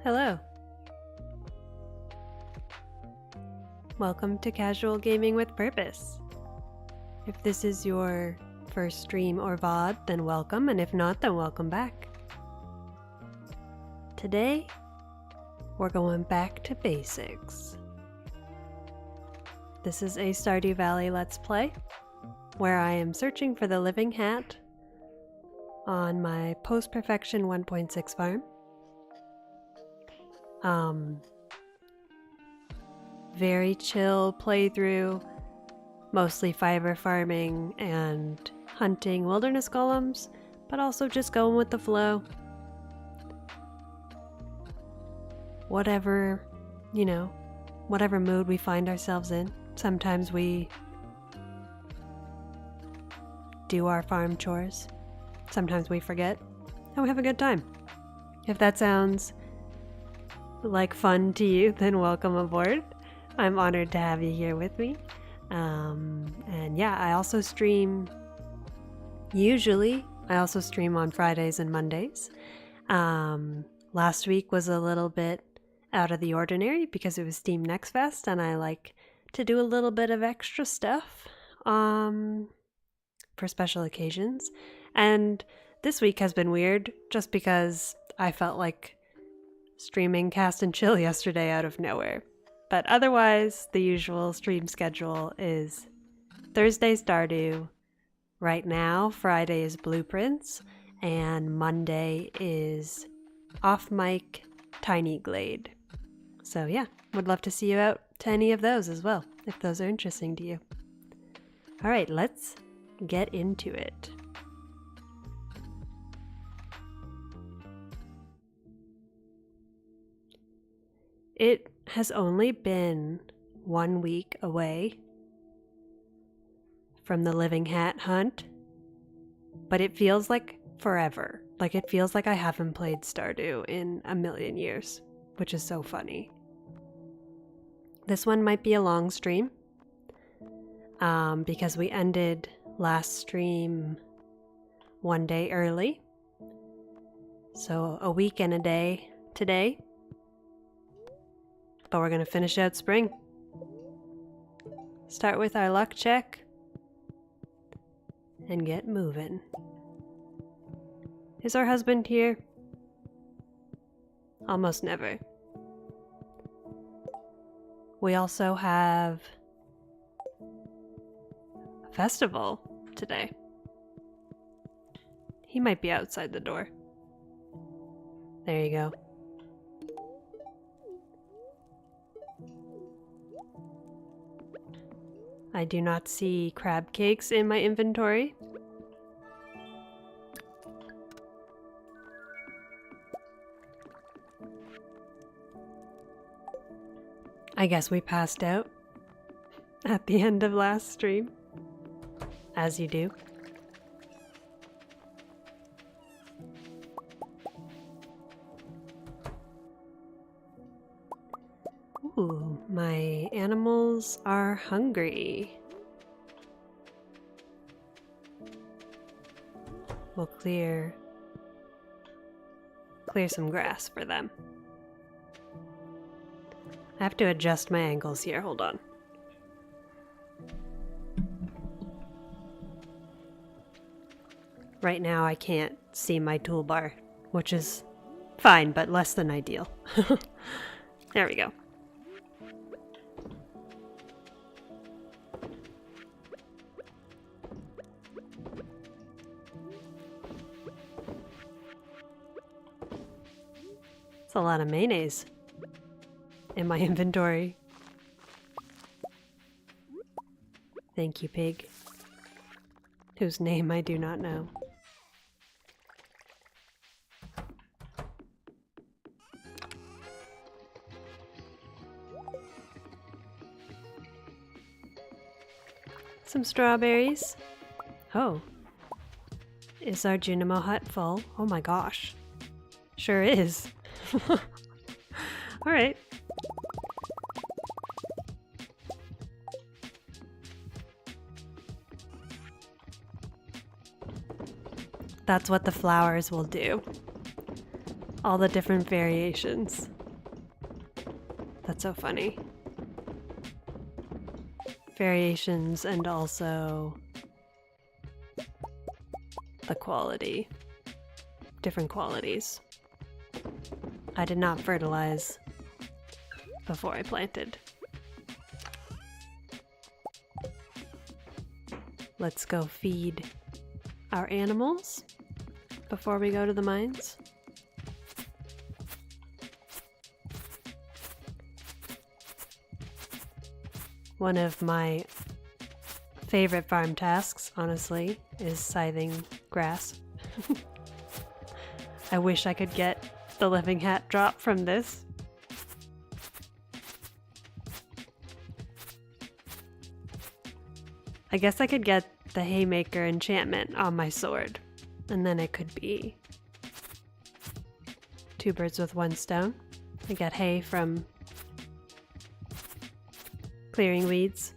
Hello. Welcome to Casual Gaming with Purpose. If this is your first stream or VOD, then welcome, and if not, then welcome back. Today, we're going back to basics. This is a Stardew Valley Let's Play, where I am searching for the living hat on my post-perfection 1.6 farm. Very chill playthrough, mostly fiber farming and hunting wilderness golems, but also just going with the flow. Whatever, whatever mood we find ourselves in. Sometimes we do our farm chores. Sometimes we forget, and we have a good time. If that sounds like fun to you, then welcome aboard. I'm honored to have you here with me. And yeah, I also stream on Fridays and Mondays. Last week was a little bit out of the ordinary because it was Steam Next Fest, and I like to do a little bit of extra stuff for special occasions. And this week has been weird just because I felt like streaming Cast and Chill yesterday out of nowhere. But otherwise, the usual stream schedule is Thursday Stardew. Right now, Friday is Blueprints, and Monday is Off Mic Tiny Glade. So yeah, would love to see you out to any of those as well, if those are interesting to you. All right, let's get into it. It has only been 1 week away from the living hat hunt, but it feels like forever. Like it feels like I haven't played Stardew in a million years, which is so funny. This one might be a long stream because we ended last stream 1 day early. So a week and a day today. But we're going to finish out spring. Start with our luck check and get moving. Is our husband here? Almost never. We also have a festival today. He might be outside the door. There you go. I do not see crab cakes in my inventory. I guess we passed out at the end of last stream, as you do. Ooh, my animals are hungry. We'll clear some grass for them. I have to adjust my angles here, hold on. Right now I can't see my toolbar, which is fine, but less than ideal. There we go. It's a lot of mayonnaise in my inventory. Thank you, pig, whose name I do not know. Some strawberries. Oh. Is our Junimo hut full? Oh my gosh. Sure is. Alright. That's what the flowers will do. All the different variations. That's so funny. Variations and also the quality. Different qualities. I did not fertilize before I planted. Let's go feed our animals before we go to the mines. One of my favorite farm tasks, honestly, is scything grass. I wish I could get the living hat drop from this. I guess I could get the haymaker enchantment on my sword, and then it could be 2 birds with 1 stone. I get hay from clearing weeds.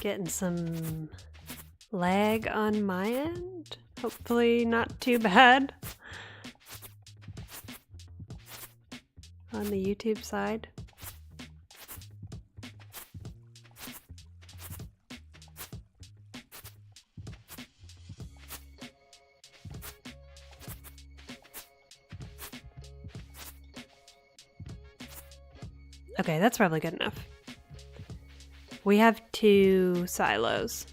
Getting some lag on my end. Hopefully not too bad on the YouTube side. Okay, that's probably good enough. We have 2 silos.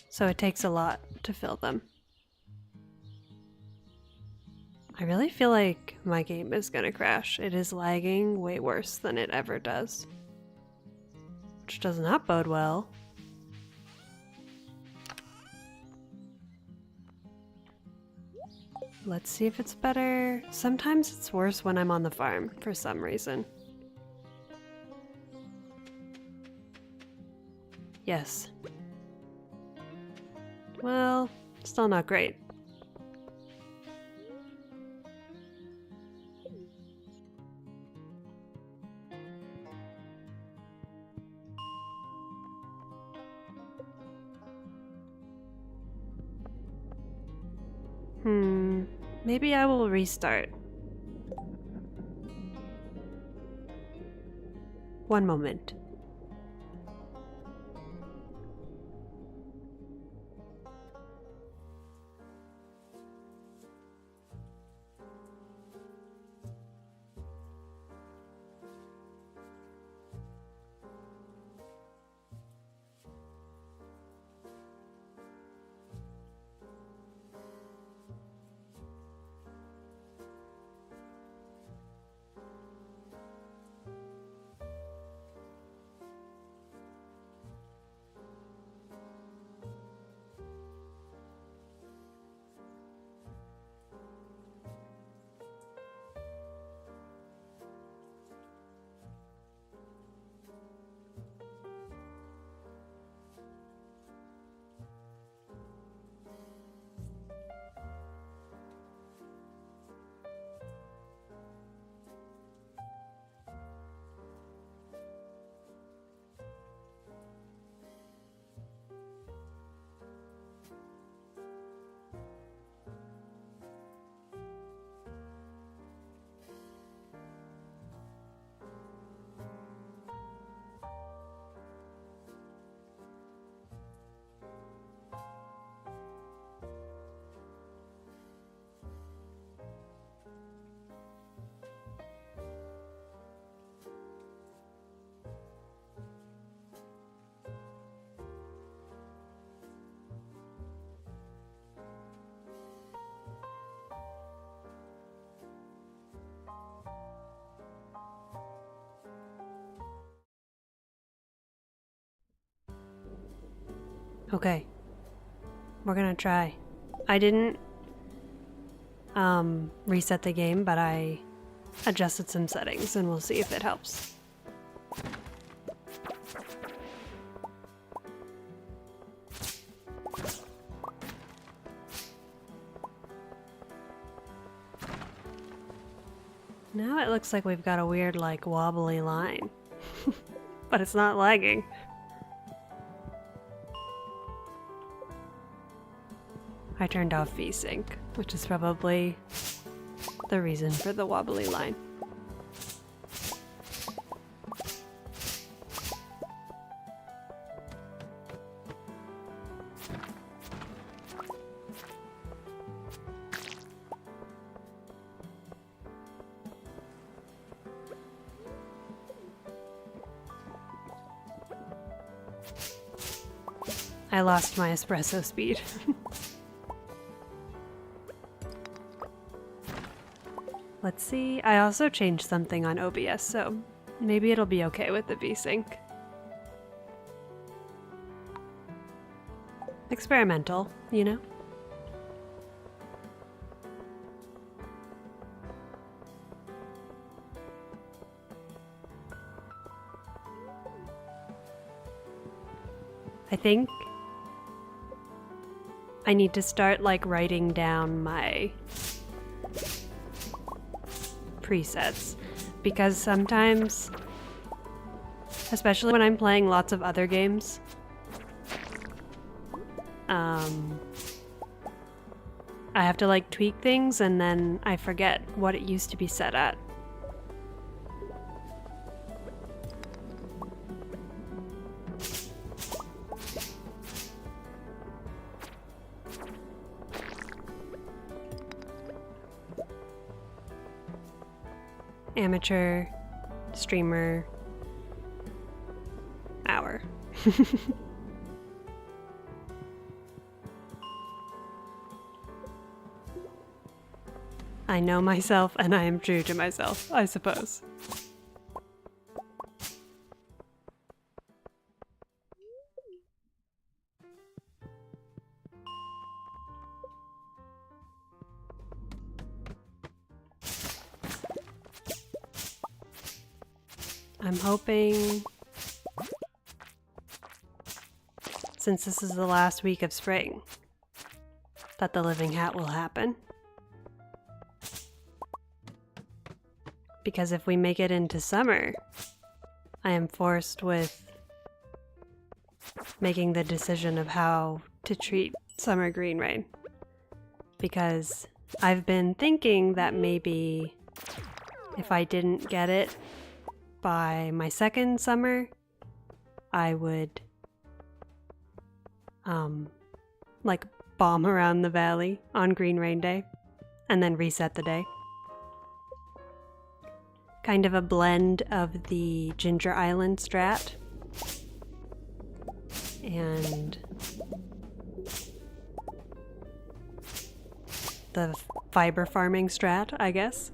So it takes a lot to fill them. I really feel like my game is gonna crash. It is lagging way worse than it ever does, which does not bode well. Let's see if it's better. Sometimes it's worse when I'm on the farm for some reason. Yes. Well, still not great. Maybe I will restart. One moment. Okay, we're gonna try. I didn't reset the game, but I adjusted some settings and we'll see if it helps. Now it looks like we've got a weird, like, wobbly line. But it's not lagging. I turned off VSync, which is probably the reason for the wobbly line. I lost my espresso speed. Let's see. I also changed something on OBS, so maybe it'll be okay with the VSync. Experimental, you know? I think I need to start like writing down my presets, because sometimes, especially when I'm playing lots of other games, I have to like tweak things and then I forget what it used to be set at. Amateur, streamer, hour. I know myself and I am true to myself, I suppose. I'm hoping, since this is the last week of spring, that the living hat will happen. Because if we make it into summer, I am forced with making the decision of how to treat summer green rain. Because I've been thinking that maybe if I didn't get it by my second summer, I would like bomb around the valley on Green Rain Day and then reset the day. Kind of a blend of the Ginger Island strat and the fiber farming strat, I guess.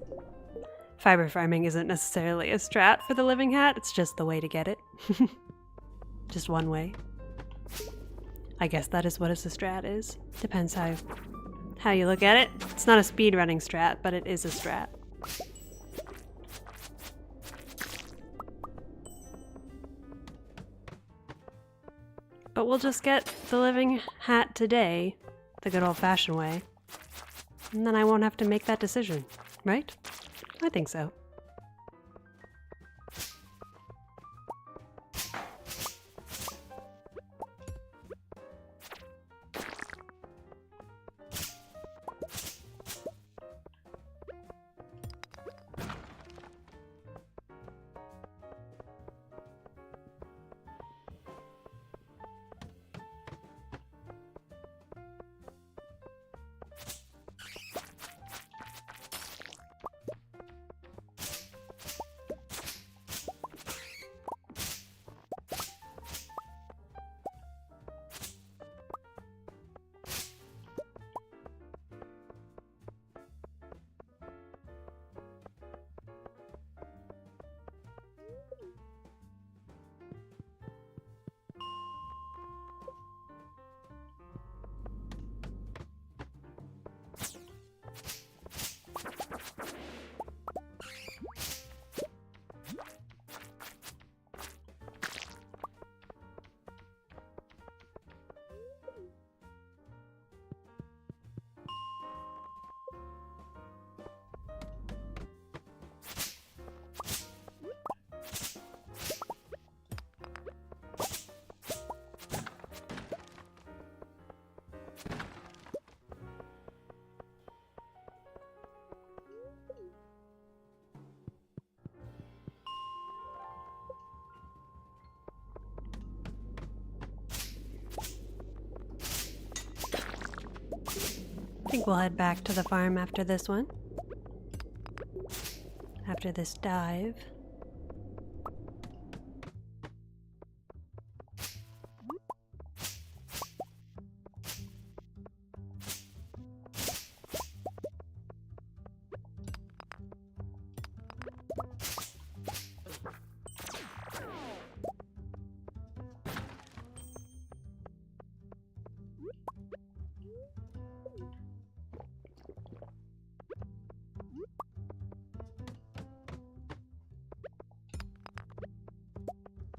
Fiber farming isn't necessarily a strat for the living hat, it's just the way to get it. Just one way. I guess that is what a strat is. Depends how you look at it. It's not a speedrunning strat, but it is a strat. But we'll just get the living hat today, the good old-fashioned way, and then I won't have to make that decision, right? I think so. I think we'll head back to the farm after this one. After this dive.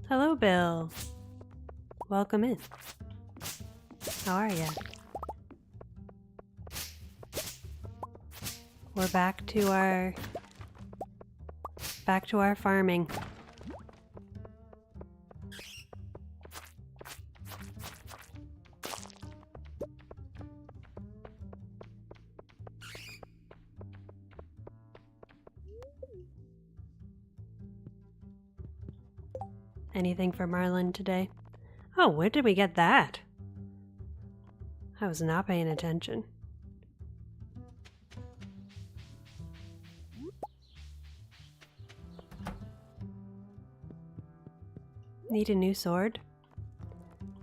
Hello, Bill. Welcome in. How are ya? We're back to our farming. Anything for Marlin today? Oh, where did we get that? I was not paying attention. Need a new sword?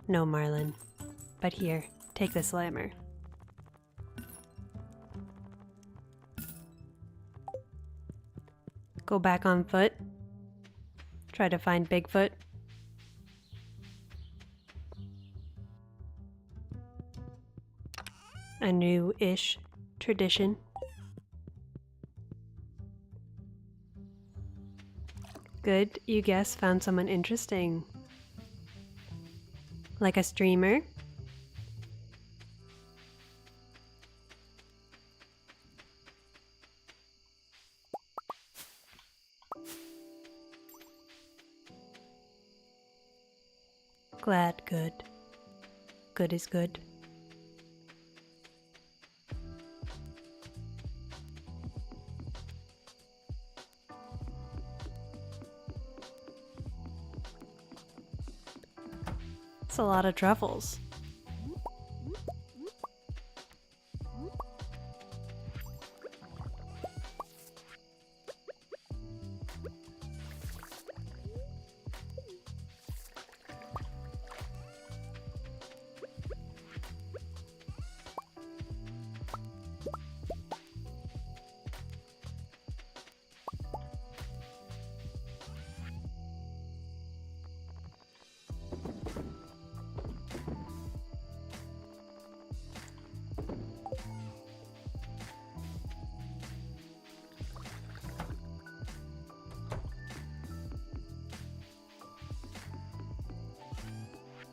No, Marlin. But here, take the slammer. Go back on foot. Try to find Bigfoot. A new-ish tradition. Good, you guess, found someone interesting. Like a streamer? Glad, good. Good is good. It's a lot of truffles.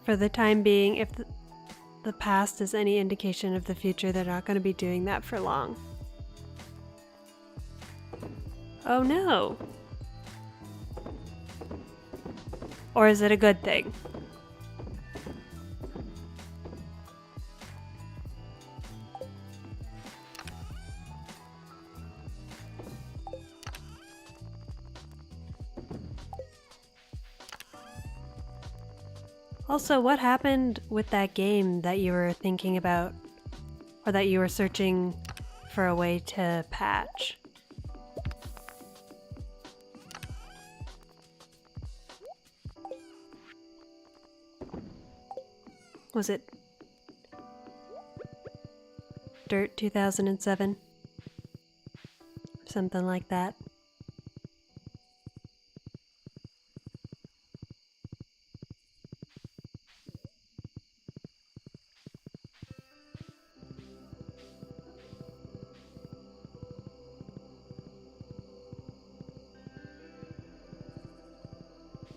For the time being, if the past is any indication of the future, they're not going to be doing that for long. Oh no! Or is it a good thing? Also, what happened with that game that you were thinking about, or that you were searching for a way to patch? Was it Dirt 2007? Something like that.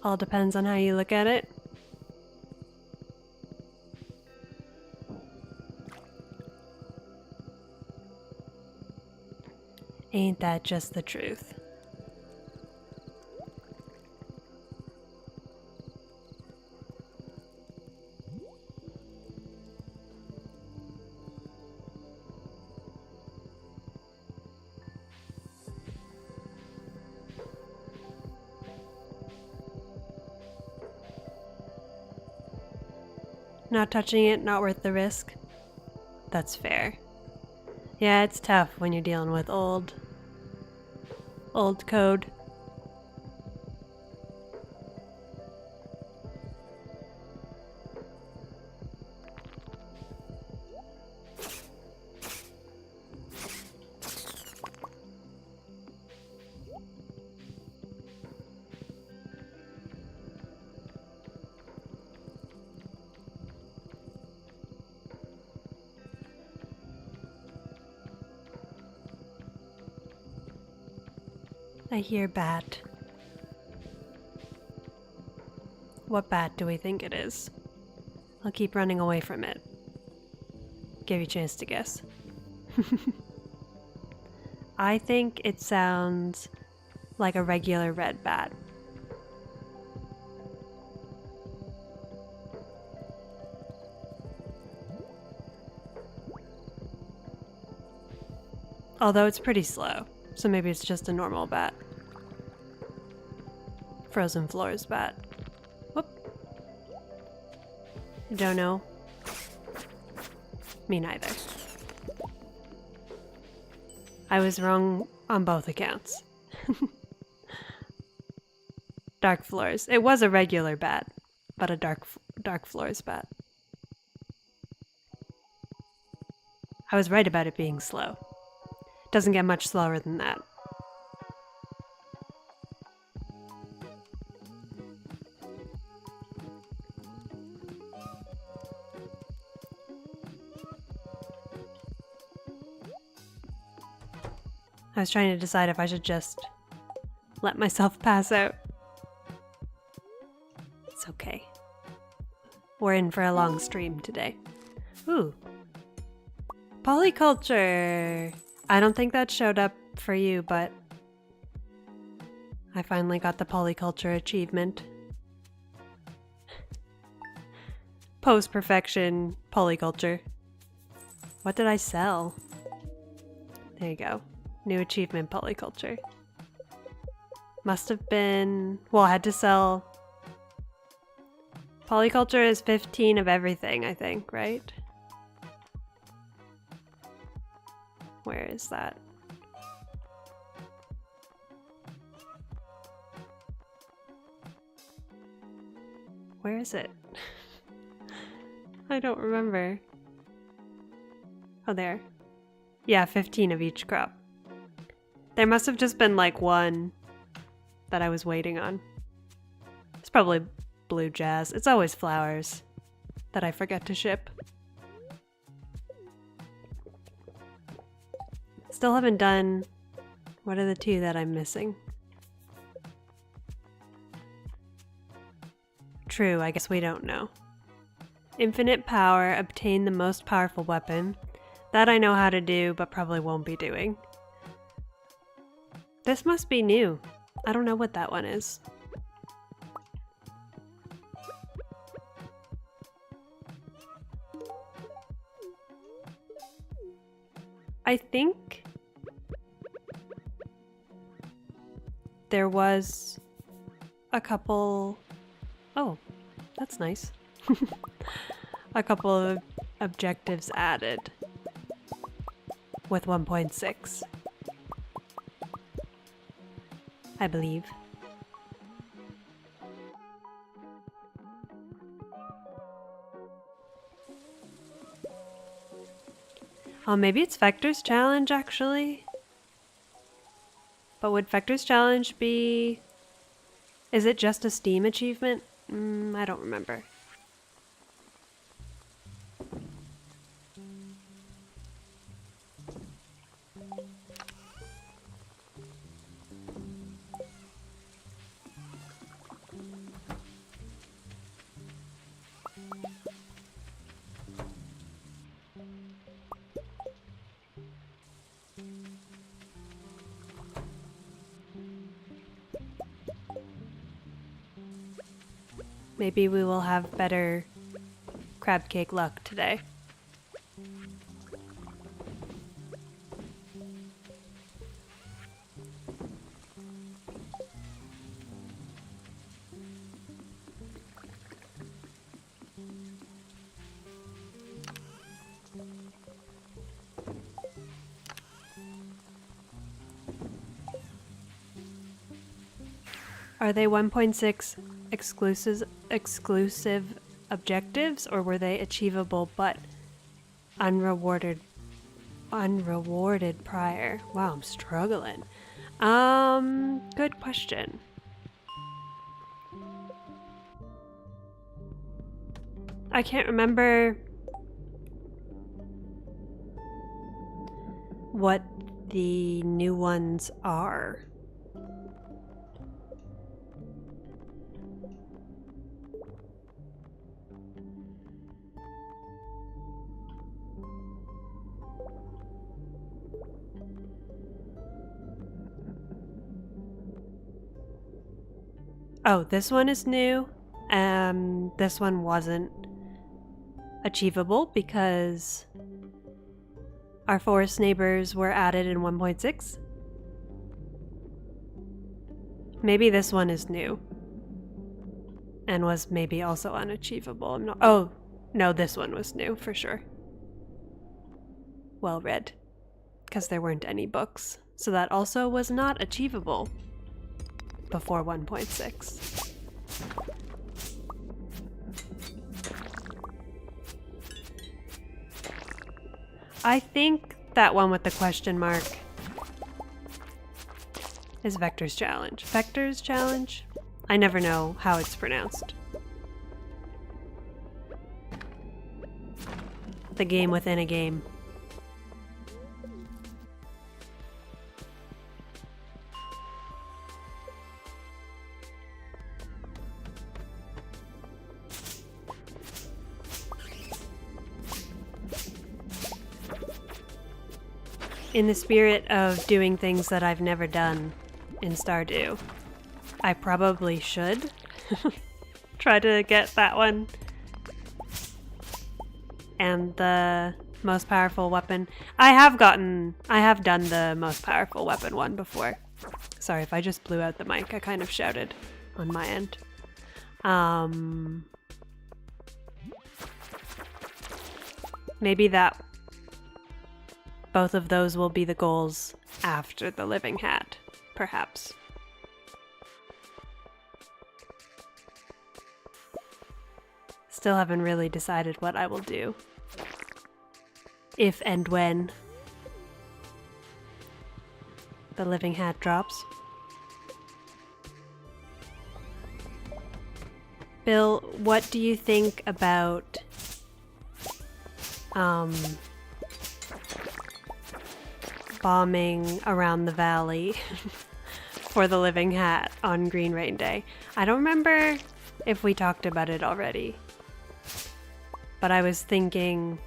All depends on how you look at it. Ain't that just the truth? Not touching it, not worth the risk. That's fair. Yeah, it's tough when you're dealing with old code. I hear bat. What bat do we think it is? I'll keep running away from it. Give you a chance to guess. I think it sounds like a regular red bat. Although it's pretty slow, so maybe it's just a normal bat. Frozen floors bat. Whoop. Don't know. Me neither. I was wrong on both accounts. Dark floors. It was a regular bat, but a dark floors bat. I was right about it being slow. Doesn't get much slower than that. I was trying to decide if I should just let myself pass out. It's okay. We're in for a long stream today. Ooh. Polyculture! I don't think that showed up for you, but I finally got the polyculture achievement. Post-perfection polyculture. What did I sell? There you go. New achievement, polyculture. Must have been... Well, I had to sell... Polyculture is 15 of everything, I think, right? Where is that? Where is it? I don't remember. Oh, there. Yeah, 15 of each crop. There must have just been like one that I was waiting on. It's probably blue jazz. It's always flowers that I forget to ship. Still haven't done... What are the two that I'm missing? True, I guess we don't know. Infinite power, obtain the most powerful weapon. That I know how to do, but probably won't be doing. This must be new. I don't know what that one is. I think there was a couple... Oh, that's nice. A couple of objectives added with 1.6. I believe. Oh, maybe it's Vector's Challenge, actually. But would Vector's Challenge be... Is it just a Steam achievement? I don't remember. Maybe we will have better crab cake luck today. Are they 1.6 exclusive objectives, or were they achievable but unrewarded prior? Wow, I'm struggling. Good question. I can't remember what the new ones are. Oh, this one is new. This one wasn't achievable because our forest neighbors were added in 1.6. Maybe this one is new and was maybe also unachievable. I'm not. Oh, no, this one was new for sure. Well read, because there weren't any books. So that also was not achievable before 1.6. I think that one with the question mark is Vector's Challenge. Vector's Challenge? I never know how it's pronounced. The game within a game. In the spirit of doing things that I've never done in Stardew, I probably should try to get that one. And the most powerful weapon. I have done the most powerful weapon one before. Sorry if I just blew out the mic. I kind of shouted on my end. Maybe that both of those will be the goals after the living hat, perhaps. Still haven't really decided what I will do. If and when the living hat drops. Bill, what do you think about bombing around the valley for the living hat on Green Rain Day? I don't remember if we talked about it already, but I was thinking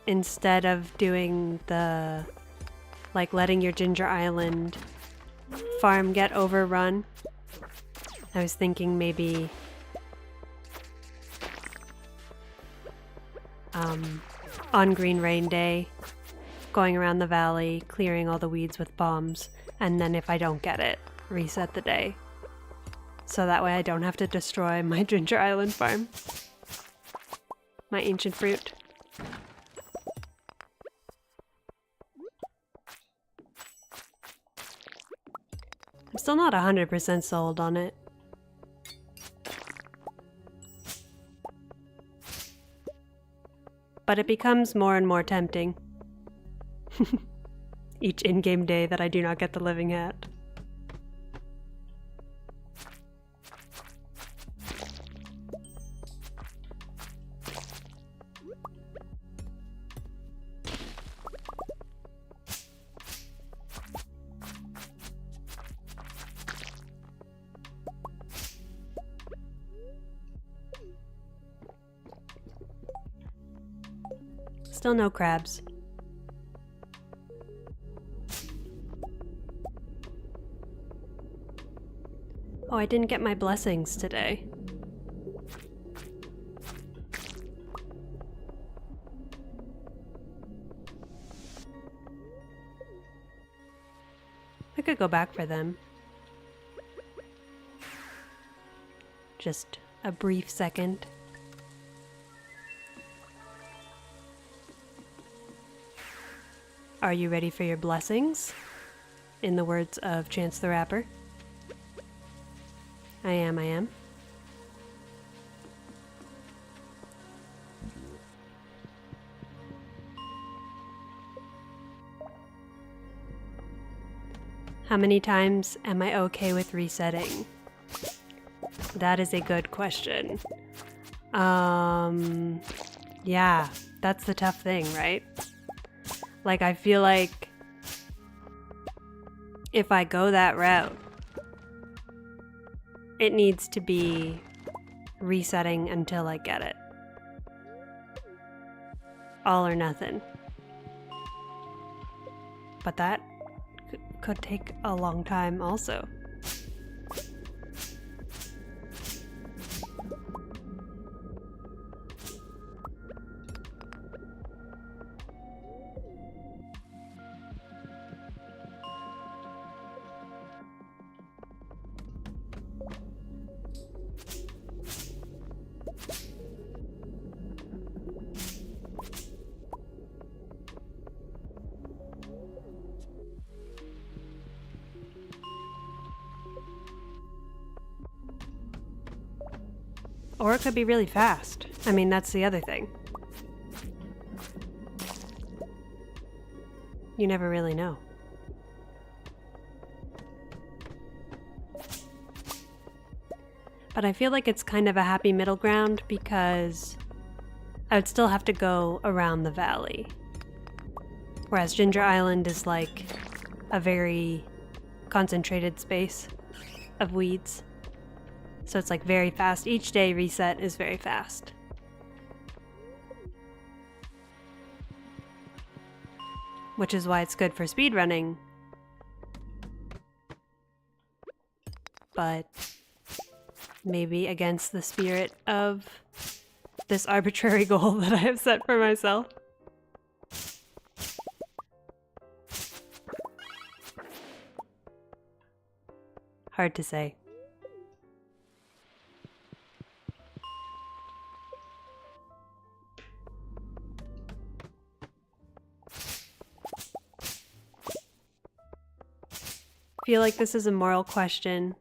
instead of doing the letting your Ginger Island farm get overrun, I was thinking maybe on Green Rain Day, going around the valley, clearing all the weeds with bombs, and then if I don't get it, reset the day. So that way I don't have to destroy my Ginger Island farm. My ancient fruit. I'm still not 100% sold on it. But it becomes more and more tempting. Each in-game day that I do not get the living hat. Still no crabs. Oh, I didn't get my blessings today. I could go back for them. Just a brief second. Are you ready for your blessings? In the words of Chance the Rapper. I am. How many times am I okay with resetting? That is a good question. Yeah, that's the tough thing, right? Like, I feel like if I go that route, it needs to be resetting until I get it. All or nothing. But that could take a long time also. Or it could be really fast. I mean, that's the other thing. You never really know. But I feel like it's kind of a happy middle ground because I would still have to go around the valley. Whereas Ginger Island is like a very concentrated space of weeds. So it's like very fast. Each day reset is very fast. Which is why it's good for speedrunning. But maybe against the spirit of this arbitrary goal that I have set for myself. Hard to say. I feel like this is a moral question.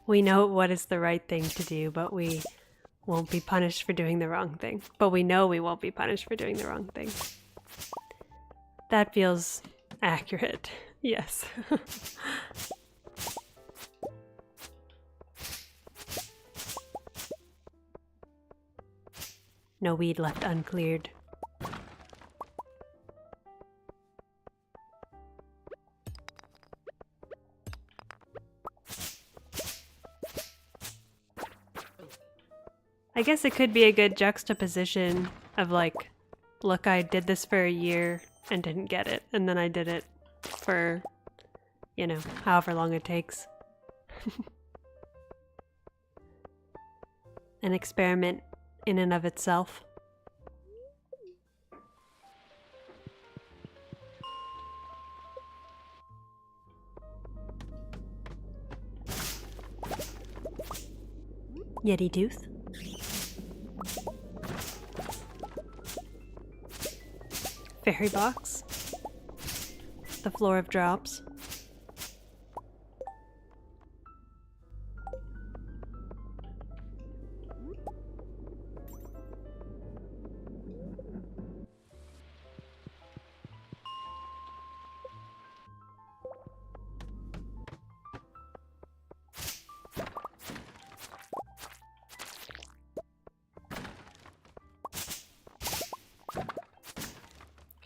We know what is the right thing to do, but we won't be punished for doing the wrong thing. But we know we won't be punished for doing the wrong thing. That feels accurate. Yes. No weed left uncleared. I guess it could be a good juxtaposition of like, look, I did this for a year and didn't get it, and then I did it for, you know, however long it takes. An experiment in and of itself. Yeti tooth. Fairy box. The floor of drops.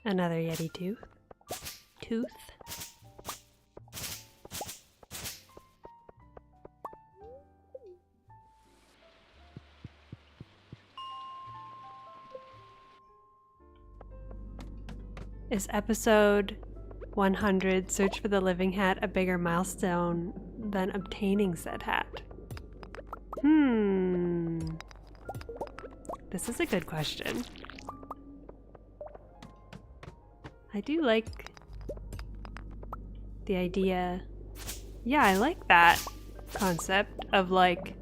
Another Yeti tooth. Is episode 100 Search for the Living Hat a bigger milestone than obtaining said hat? This is a good question. I do like the idea. Yeah, I like that concept of like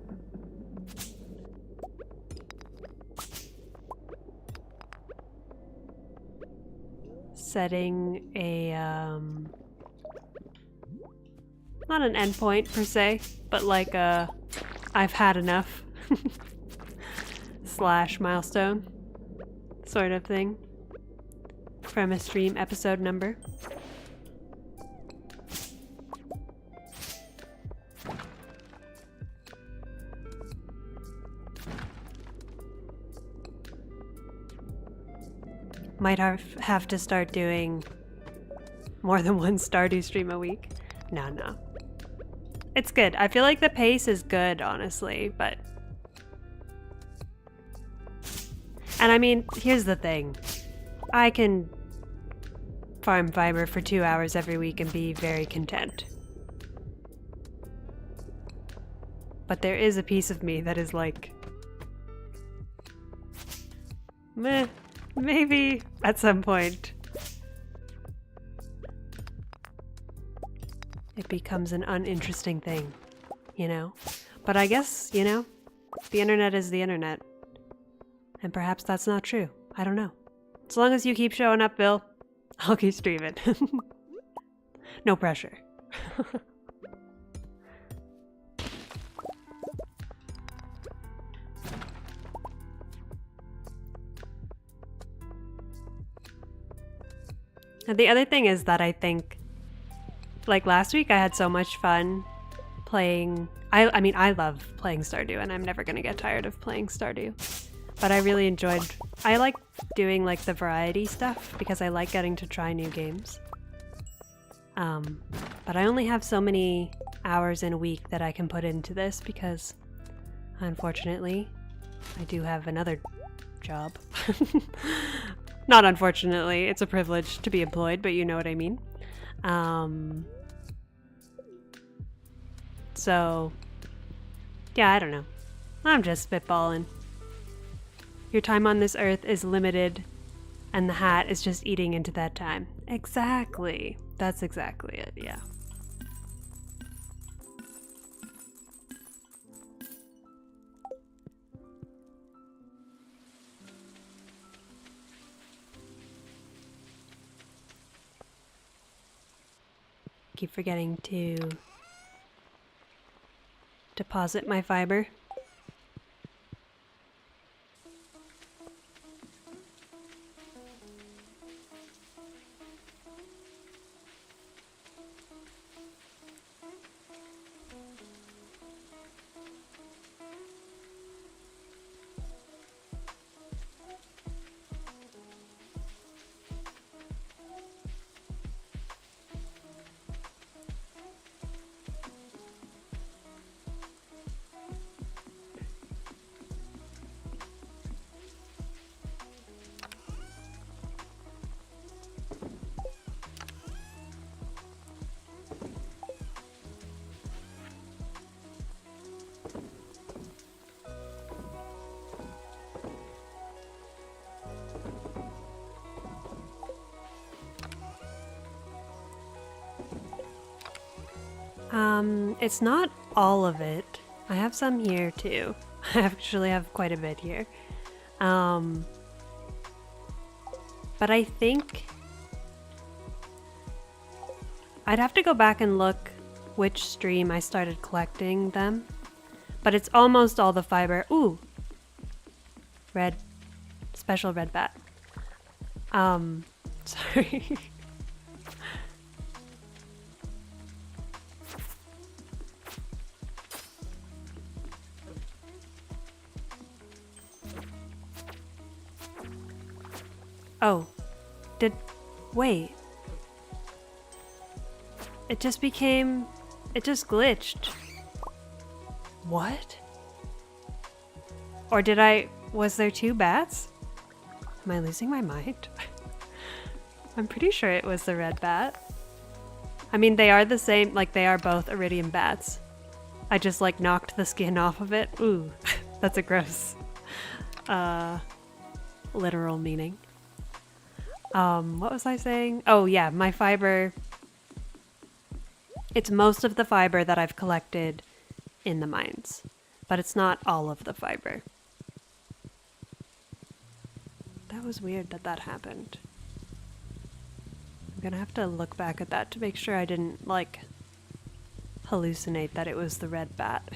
setting a, not an endpoint per se, but like a I've had enough / milestone sort of thing from a stream episode number. Might have to start doing more than one Stardew stream a week. No. It's good. I feel like the pace is good, honestly, but... And I mean, here's the thing. I can farm fiber for 2 hours every week and be very content. But there is a piece of me that is like... meh. Maybe at some point it becomes an uninteresting thing, you know? But I guess, you know, the internet is the internet. And perhaps that's not true. I don't know. As long as you keep showing up, Bill, I'll keep streaming. No pressure. And the other thing is that I think, like last week, I had so much fun playing. I mean, I love playing Stardew, and I'm never going to get tired of playing Stardew. But I really enjoyed. I like doing like the variety stuff because I like getting to try new games. But I only have so many hours in a week that I can put into this because, unfortunately, I do have another job. Not unfortunately, it's a privilege to be employed, but you know what I mean. So, yeah, I don't know. I'm just spitballing. Your time on this earth is limited, and the hat is just eating into that time. Exactly. That's exactly it, yeah. Keep forgetting to deposit my fiber. It's not all of it. I have some here too. I actually have quite a bit here. But I think I'd have to go back and look which stream I started collecting them. But it's almost all the fiber. Ooh! Red. Special red bat. Sorry. Oh, wait. It just glitched. What? Or was there 2 bats? Am I losing my mind? I'm pretty sure it was the red bat. I mean, they are the same, like they are both iridium bats. I just like knocked the skin off of it. Ooh, that's a gross, literal meaning. What was I saying? Oh yeah, my fiber. It's most of the fiber that I've collected in the mines, but it's not all of the fiber. That was weird that happened. I'm gonna have to look back at that to make sure I didn't, like, hallucinate that it was the red bat.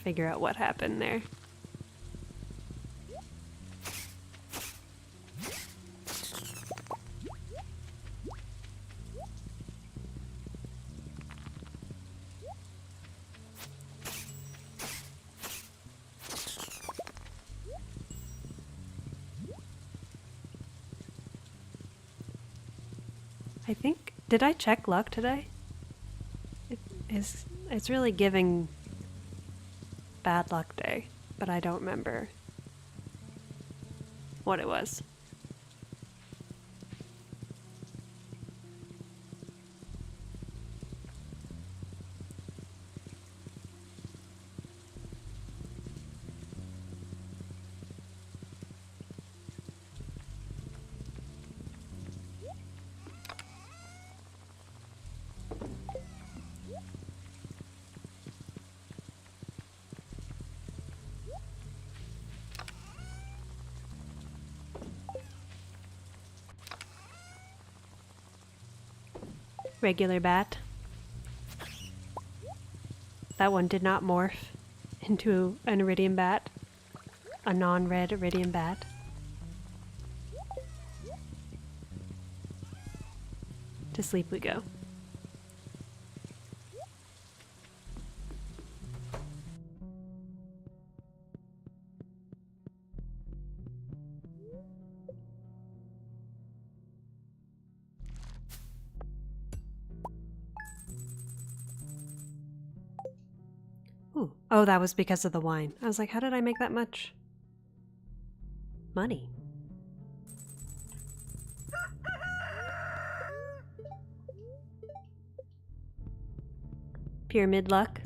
Figure out what happened there. I think, did I check luck today? It's really giving bad luck day, but I don't remember what it was. Regular bat. That one did not morph into an iridium bat. A non-red iridium bat. To sleep we go. Ooh. Oh, that was because of the wine. I was like, how did I make that much money? Pyramid luck.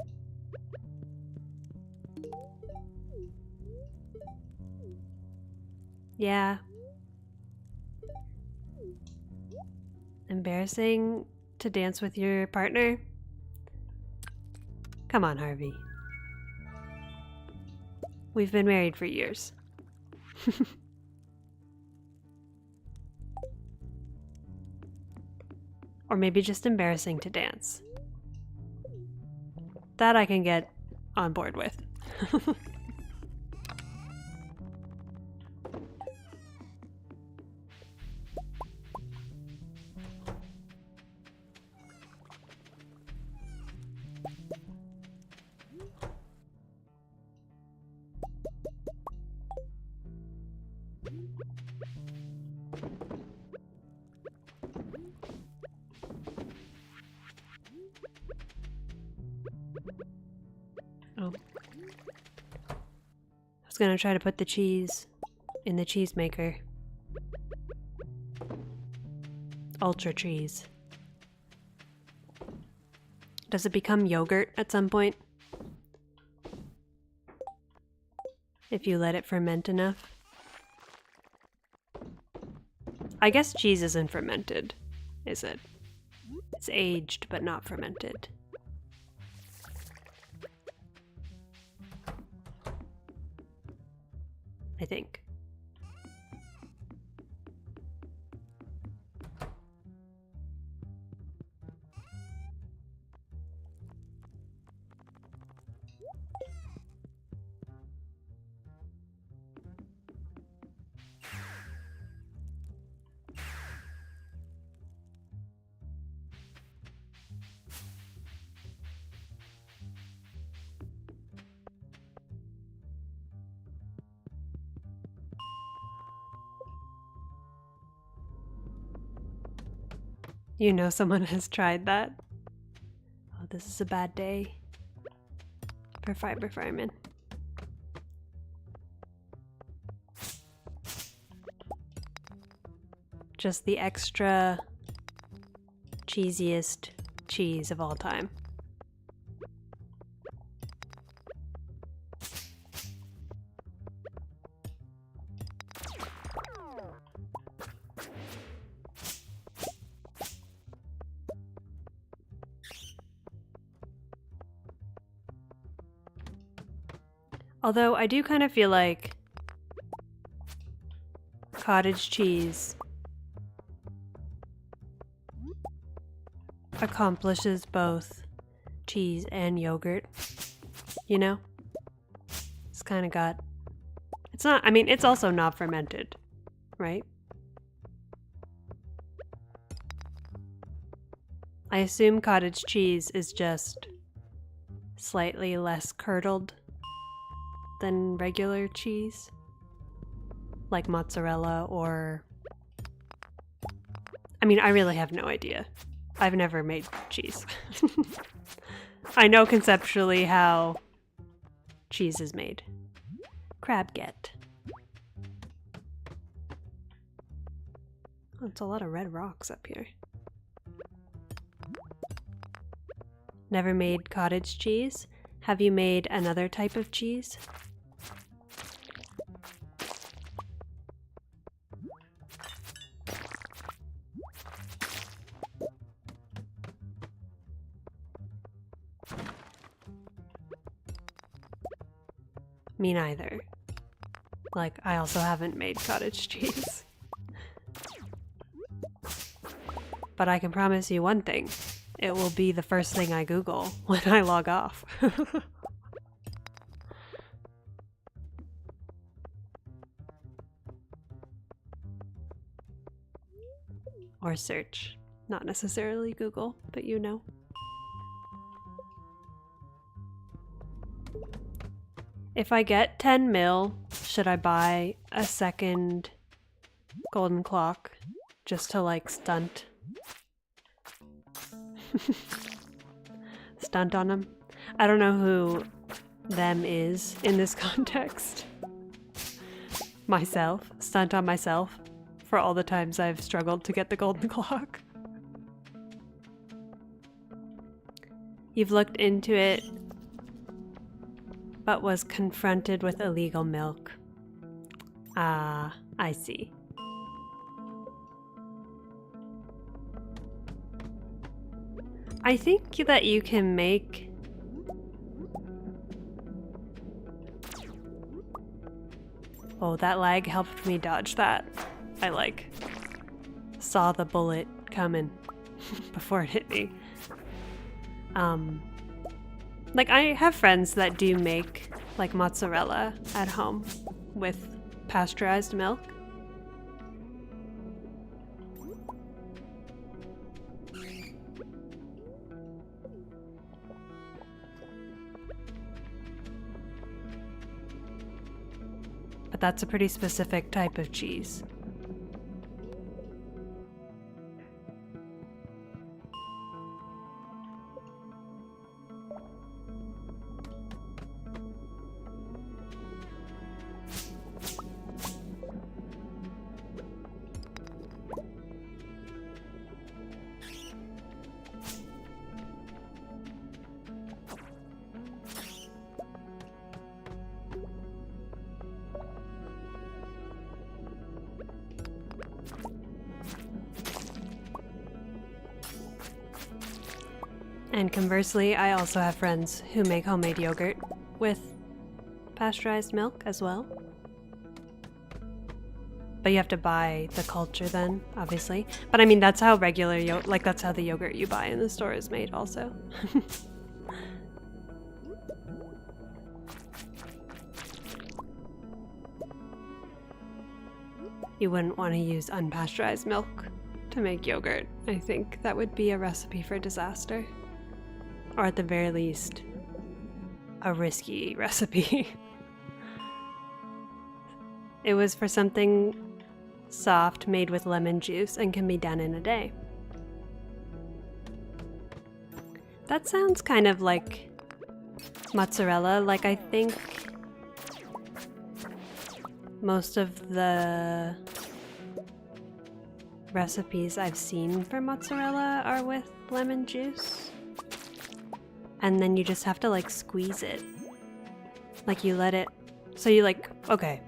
Yeah. Embarrassing to dance with your partner? Come on, Harvey. We've been married for years. Or maybe just embarrassing to dance. That I can get on board with. Oh. I was gonna try to put the cheese in the cheese maker. Ultra cheese. Does it become yogurt at some point? If you let it ferment enough? I guess cheese isn't fermented, is it? It's aged, but not fermented. I think. You know someone has tried that. Oh, this is a bad day for fiber farming. Just the extra cheesiest cheese of all time. Although I do kind of feel like cottage cheese accomplishes both cheese and yogurt, you know? It's kind of got... It's not... I mean, it's also not fermented, right? I assume cottage cheese is just slightly less curdled than regular cheese, like mozzarella or... I mean, I really have no idea. I've never made cheese. I know conceptually how cheese is made. Crab get. Oh, it's a lot of red rocks up here. Never made cottage cheese? Have you made another type of cheese? Me neither. Like, I also haven't made cottage cheese. But I can promise you one thing. It will be the first thing I Google when I log off. Or search. Not necessarily Google, but you know. If I get 10 mil, should I buy a second golden clock just to like stunt? Stunt on them? I don't know who them is in this context. Myself. Stunt on myself for all the times I've struggled to get the golden clock. You've looked into it, but was confronted with illegal milk. Ah, I see. I think that you can make... Oh, that lag helped me dodge that. I like saw the bullet coming before it hit me. Like I have friends that do make like mozzarella at home with pasteurized milk. But that's a pretty specific type of cheese. And conversely, I also have friends who make homemade yogurt with pasteurized milk as well. But you have to buy the culture then, obviously. But I mean, that's how regular that's how the yogurt you buy in the store is made also. You wouldn't want to use unpasteurized milk to make yogurt. I think that would be a recipe for disaster. Or at the very least, a risky recipe. It was for something soft made with lemon juice and can be done in a day. That sounds kind of like mozzarella. Like I think most of the recipes I've seen for mozzarella are with lemon juice. And then you just have to like squeeze it. Like you let it, so you like, okay.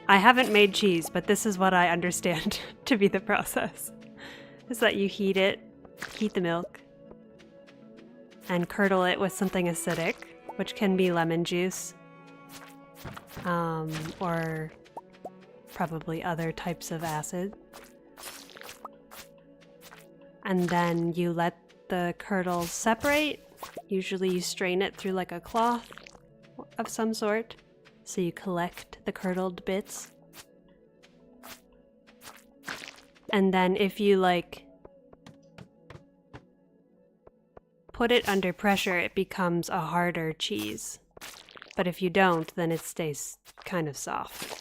I haven't made cheese, but this is what I understand to be the process. Is that you heat the milk, and curdle it with something acidic, which can be lemon juice, or probably other types of acid. And then you let the curdles separate. Usually you strain it through like a cloth of some sort, so you collect the curdled bits. And then if you like put it under pressure, it becomes a harder cheese. But if you don't, then it stays kind of soft.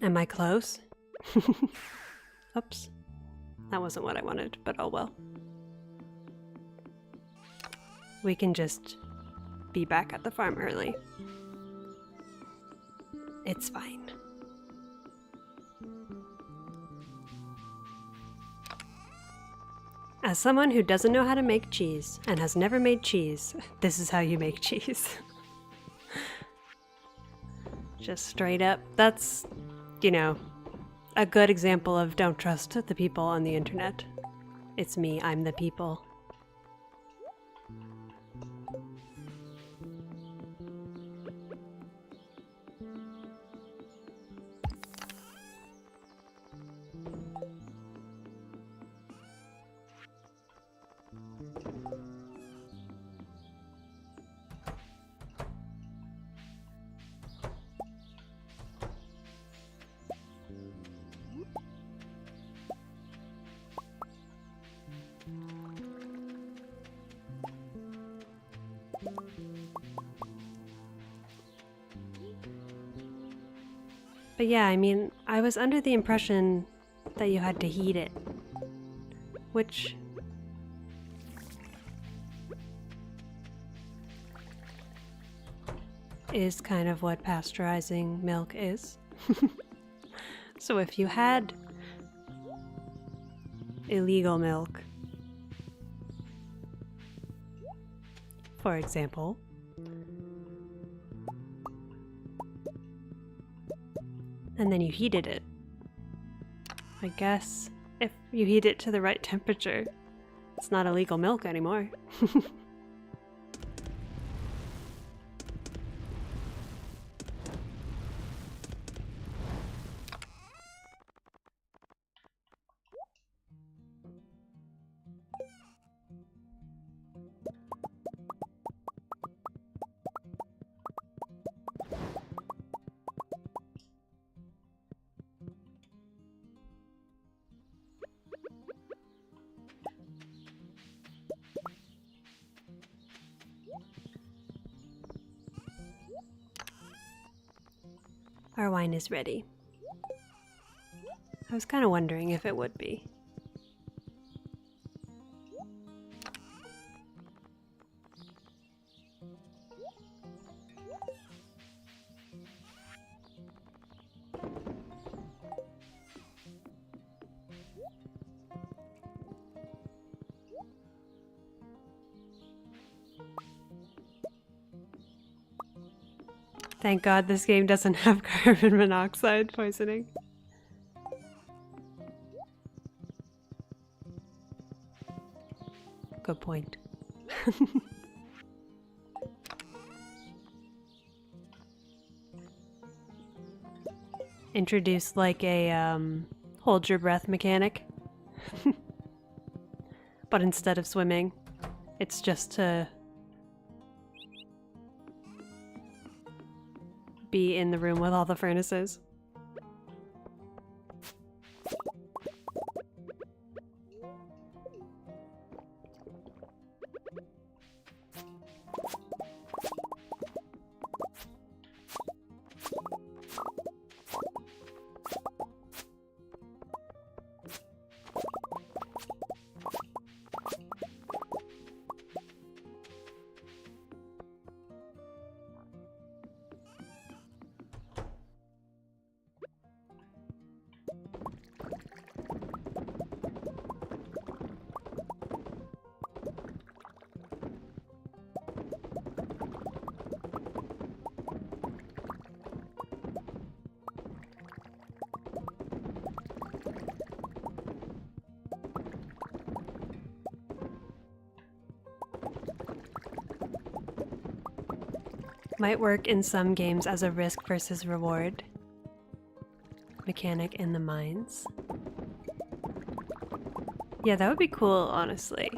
Am I close? Oops. That wasn't what I wanted, but oh well. We can just be back at the farm early. It's fine. As someone who doesn't know how to make cheese and has never made cheese, this is how you make cheese. Just straight up. That's, you know, a good example of don't trust the people on the internet. It's me, I'm the people. But yeah, I mean, I was under the impression that you had to heat it, which is kind of what pasteurizing milk is. So if you had illegal milk, for example, and then you heated it, I guess if you heat it to the right temperature, it's not illegal milk anymore. Our wine is ready. I was kind of wondering if it would be. Thank God this game doesn't have carbon monoxide poisoning. Good point. Introduce like a hold your breath mechanic. But instead of swimming, it's just to be in the room with all the furnaces. Might work in some games as a risk versus reward mechanic in the mines. Yeah, that would be cool, honestly.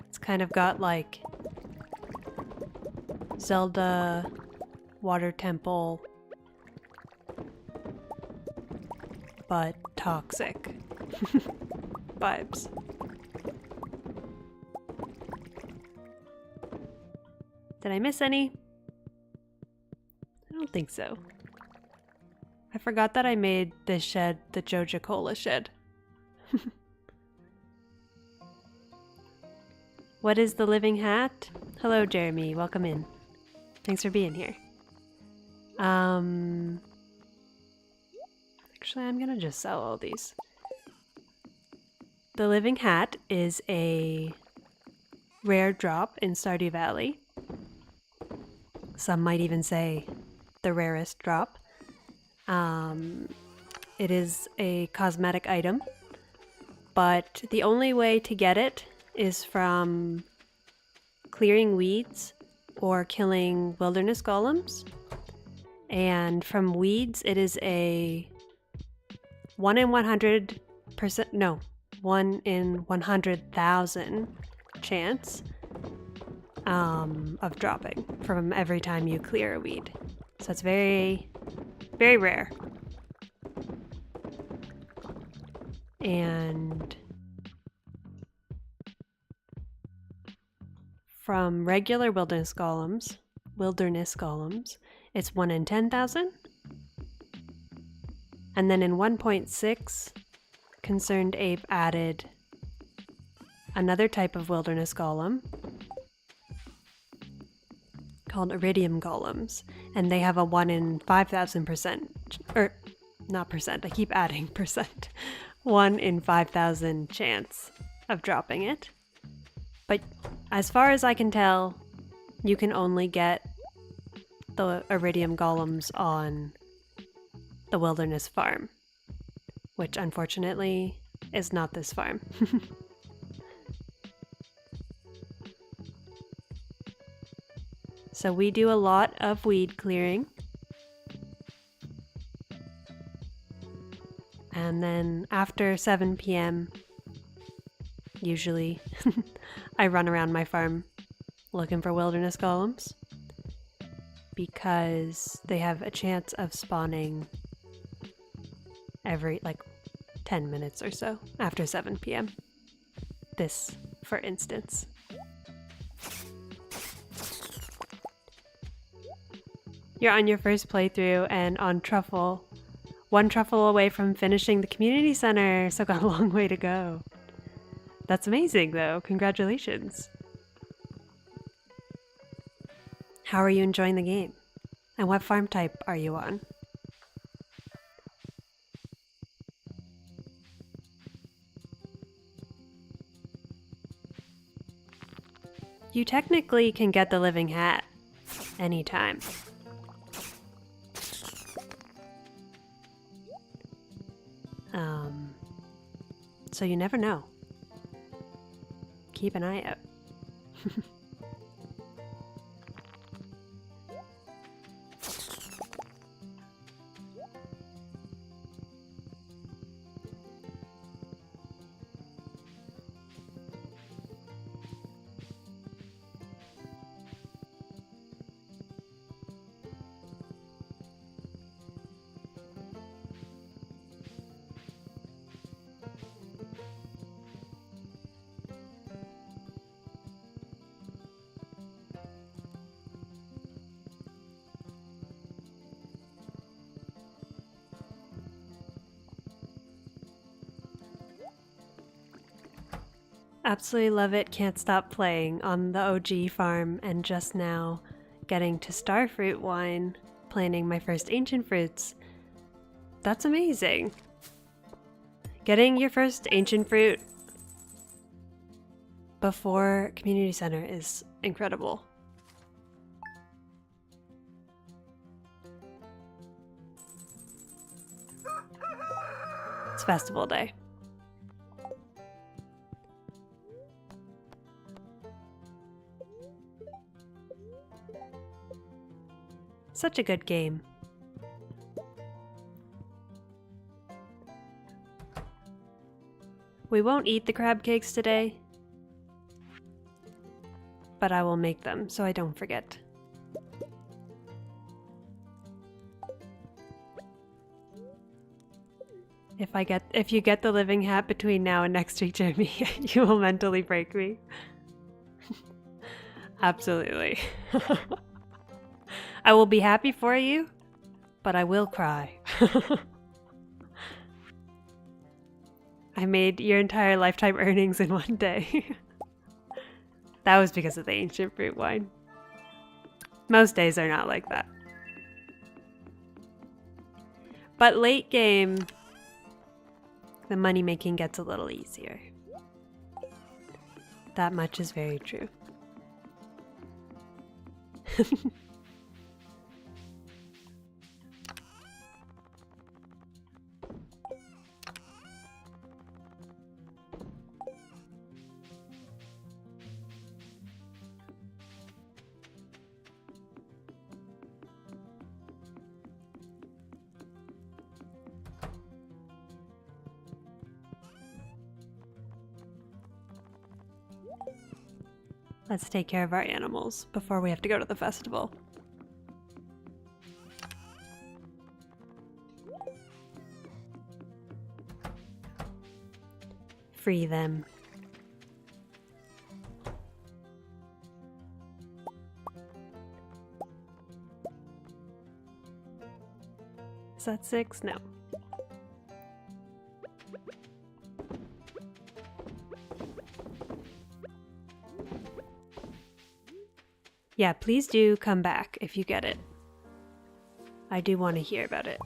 It's kind of got like Zelda Water Temple, but toxic vibes. Did I miss any? I don't think so. I forgot that I made this shed the Joja Cola shed. What is the living hat? Hello, Jeremy. Welcome in. Thanks for being here. Actually, I'm gonna just sell all these. The living hat is a rare drop in Stardew Valley. Some might even say the rarest drop. It is a cosmetic item, but the only way to get it is from clearing weeds or killing Wilderness Golems. And from weeds, it is a 1 in 100%, no, 1 in 100,000 chance of dropping from every time you clear a weed. So it's very, very rare. And from regular wilderness golems, it's 1 in 10,000. And then in 1.6, Concerned Ape added another type of wilderness golem called Iridium Golems, and they have a 1 in 5,000%, or not percent, I keep adding percent, 1 in 5,000 chance of dropping it. But as far as I can tell, you can only get the Iridium Golems on the Wilderness Farm, which unfortunately is not this farm. So we do a lot of weed clearing. And then after 7 p.m., usually, I run around my farm looking for wilderness golems because they have a chance of spawning every 10 minutes or so after 7 p.m. This, for instance. You're on your first playthrough and on truffle. 1 truffle away from finishing the community center, so got a long way to go. That's amazing though, congratulations. How are you enjoying the game? And what farm type are you on? You technically can get the living hat anytime. So you never know. Keep an eye out. Absolutely love it, can't stop playing on the OG farm, and just now getting to Starfruit wine, planting my first ancient fruits. That's amazing. Getting your first ancient fruit before community center is incredible. It's festival day. Such a good game. We won't eat the crab cakes today, but I will make them so I don't forget. If you get the living hat between now and next week, Jimmy, you will mentally break me. Absolutely. I will be happy for you, but I will cry. I made your entire lifetime earnings in one day. That was because of the ancient fruit wine. Most days are not like that. But late game, the money making gets a little easier. That much is very true. Let's take care of our animals before we have to go to the festival. Free them. Is that 6? No. Yeah, please do come back if you get it. I do want to hear about it.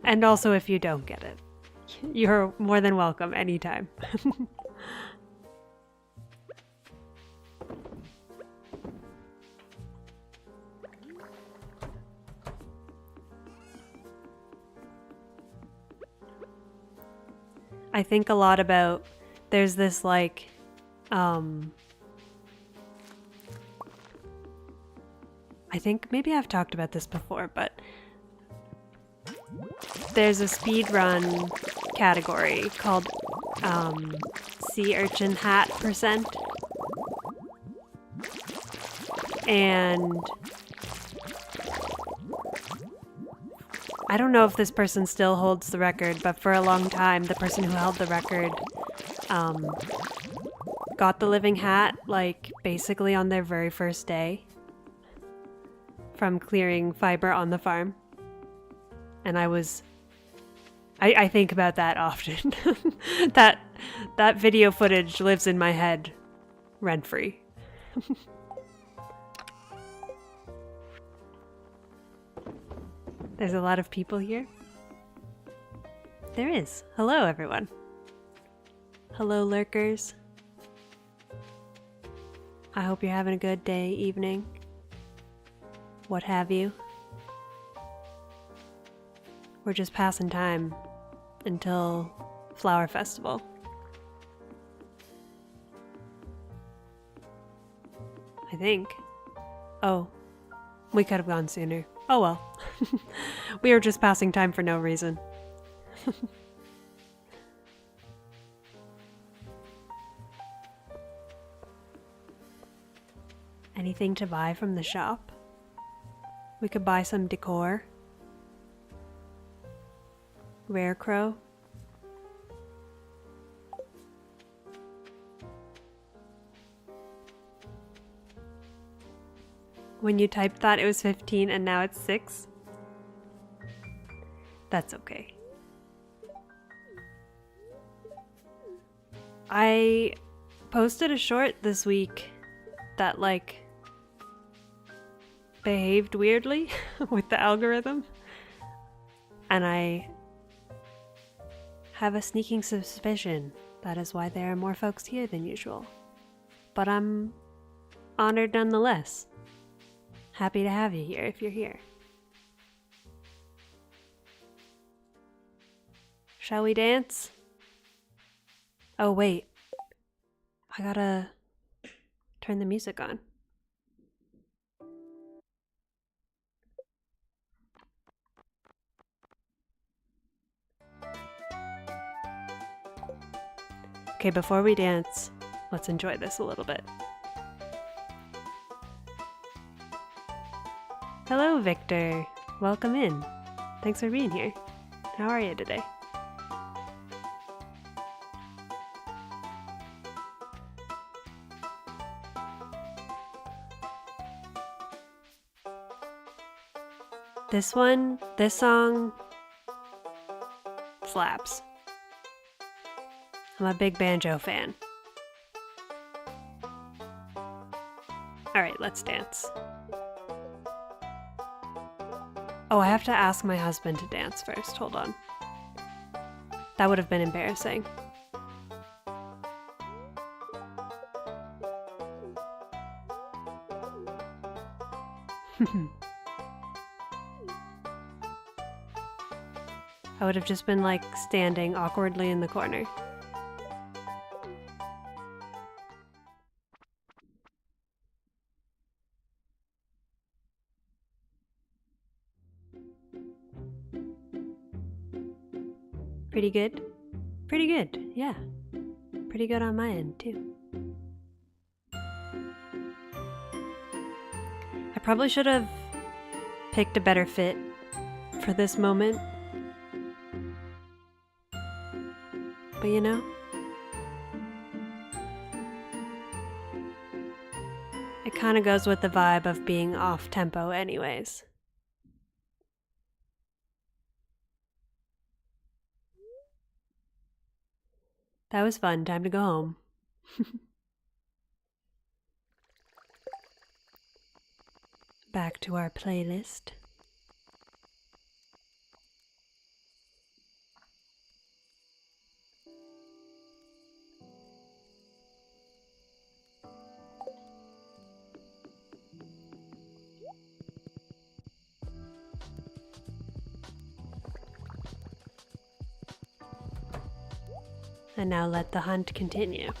And also if you don't get it. You're more than welcome anytime. I think a lot about, there's this like, I think maybe I've talked about this before, but there's a speedrun category called Sea Urchin Hat %. And I don't know if this person still holds the record, but for a long time, the person who held the record got the living hat, like, basically on their very first day from clearing fiber on the farm. And I think about that often. that video footage lives in my head rent-free. There's a lot of people here. There is. Hello, everyone. Hello, lurkers. I hope you're having a good day, evening, what have you. We're just passing time until Flower Festival. I think. Oh, we could have gone sooner. Oh well. We were just passing time for no reason. Anything to buy from the shop? We could buy some decor. Rare crow. When you typed that it was 15 and now it's 6? That's okay. I posted a short this week that like behaved weirdly with the algorithm, and I have a sneaking suspicion that is why there are more folks here than usual. But I'm honored nonetheless. Happy to have you here if you're here. Shall we dance? Oh, wait. I gotta turn the music on. Okay, before we dance, let's enjoy this a little bit. Hello, Victor. Welcome in. Thanks for being here. How are you today? This song slaps. I'm a big banjo fan. Alright, let's dance. Oh, I have to ask my husband to dance first. Hold on. That would have been embarrassing. I would have just been like standing awkwardly in the corner. Pretty good? Pretty good, yeah. Pretty good on my end, too. I probably should have picked a better fit for this moment. But you know, it kind of goes with the vibe of being off-tempo anyways. That was fun. Time to go home. Back to our playlist. And now let the hunt continue.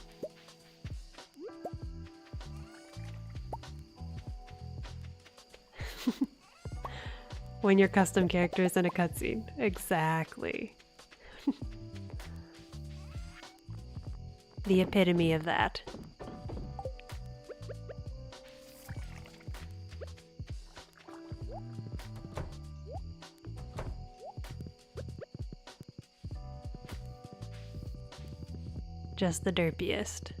When your custom character is in a cutscene. Exactly. The epitome of that. Just the derpiest.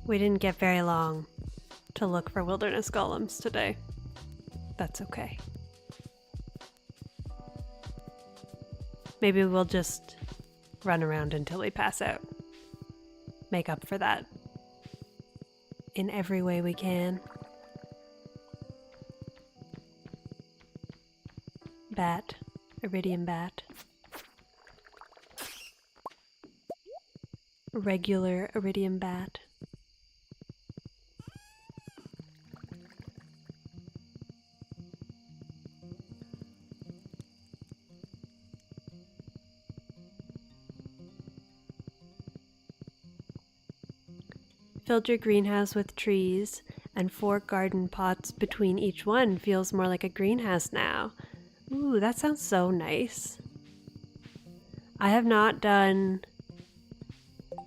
We didn't get very long to look for Wilderness Golems today. That's okay. Maybe we'll just run around until we pass out. Make up for that in every way we can. Bat. Iridium bat. Regular iridium bat. Filled your greenhouse with trees, and 4 garden pots between each one feels more like a greenhouse now. Ooh, that sounds so nice. I have not done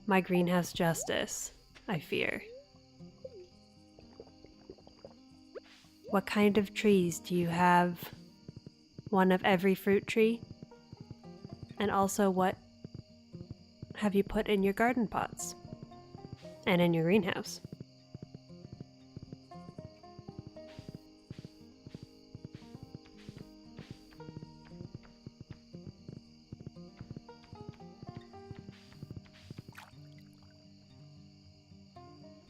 my greenhouse justice, I fear. What kind of trees do you have? One of every fruit tree? And also, what have you put in your garden pots? And in your greenhouse?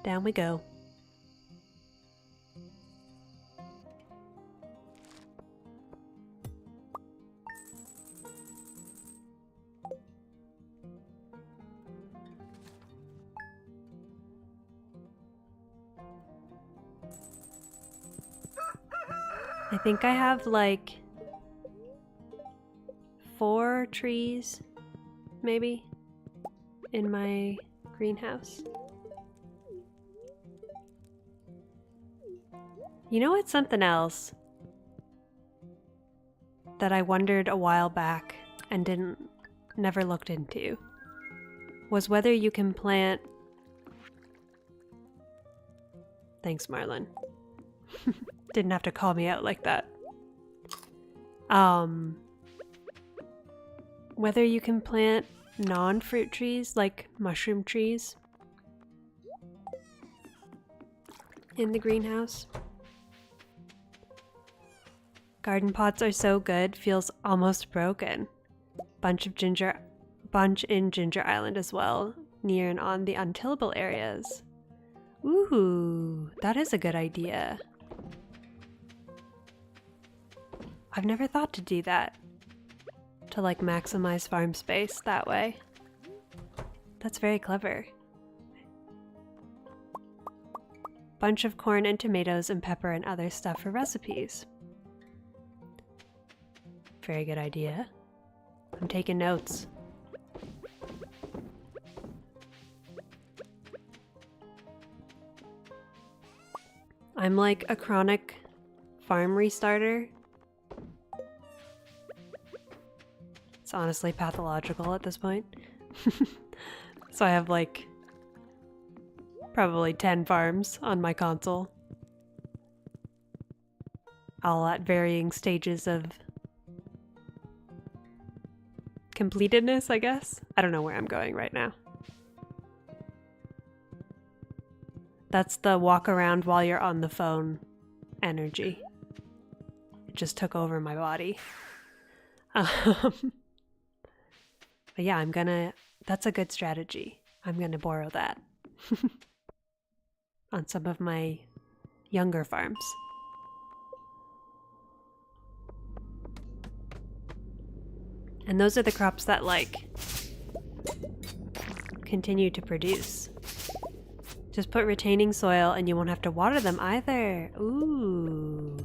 Down we go. I think I have like 4 trees, maybe, in my greenhouse. You know what's something else that I wondered a while back and never looked into? Was whether you can plant... Thanks, Marlon. Didn't have to call me out like that. Whether you can plant non-fruit trees, like mushroom trees, in the greenhouse. Garden pots are so good, feels almost broken. Bunch in Ginger Island as well, near and on the untillable areas. Ooh, that is a good idea. I've never thought to do that. To like maximize farm space that way. That's very clever. Bunch of corn and tomatoes and pepper and other stuff for recipes. Very good idea. I'm taking notes. I'm like a chronic farm restarter. It's honestly pathological at this point. So I have like probably 10 farms on my console. All at varying stages of completedness, I guess. I don't know where I'm going right now. That's the walk around while you're on the phone energy. It just took over my body. But yeah, that's a good strategy. I'm gonna borrow that on some of my younger farms. And those are the crops that like continue to produce. Just put retaining soil and you won't have to water them either. Ooh.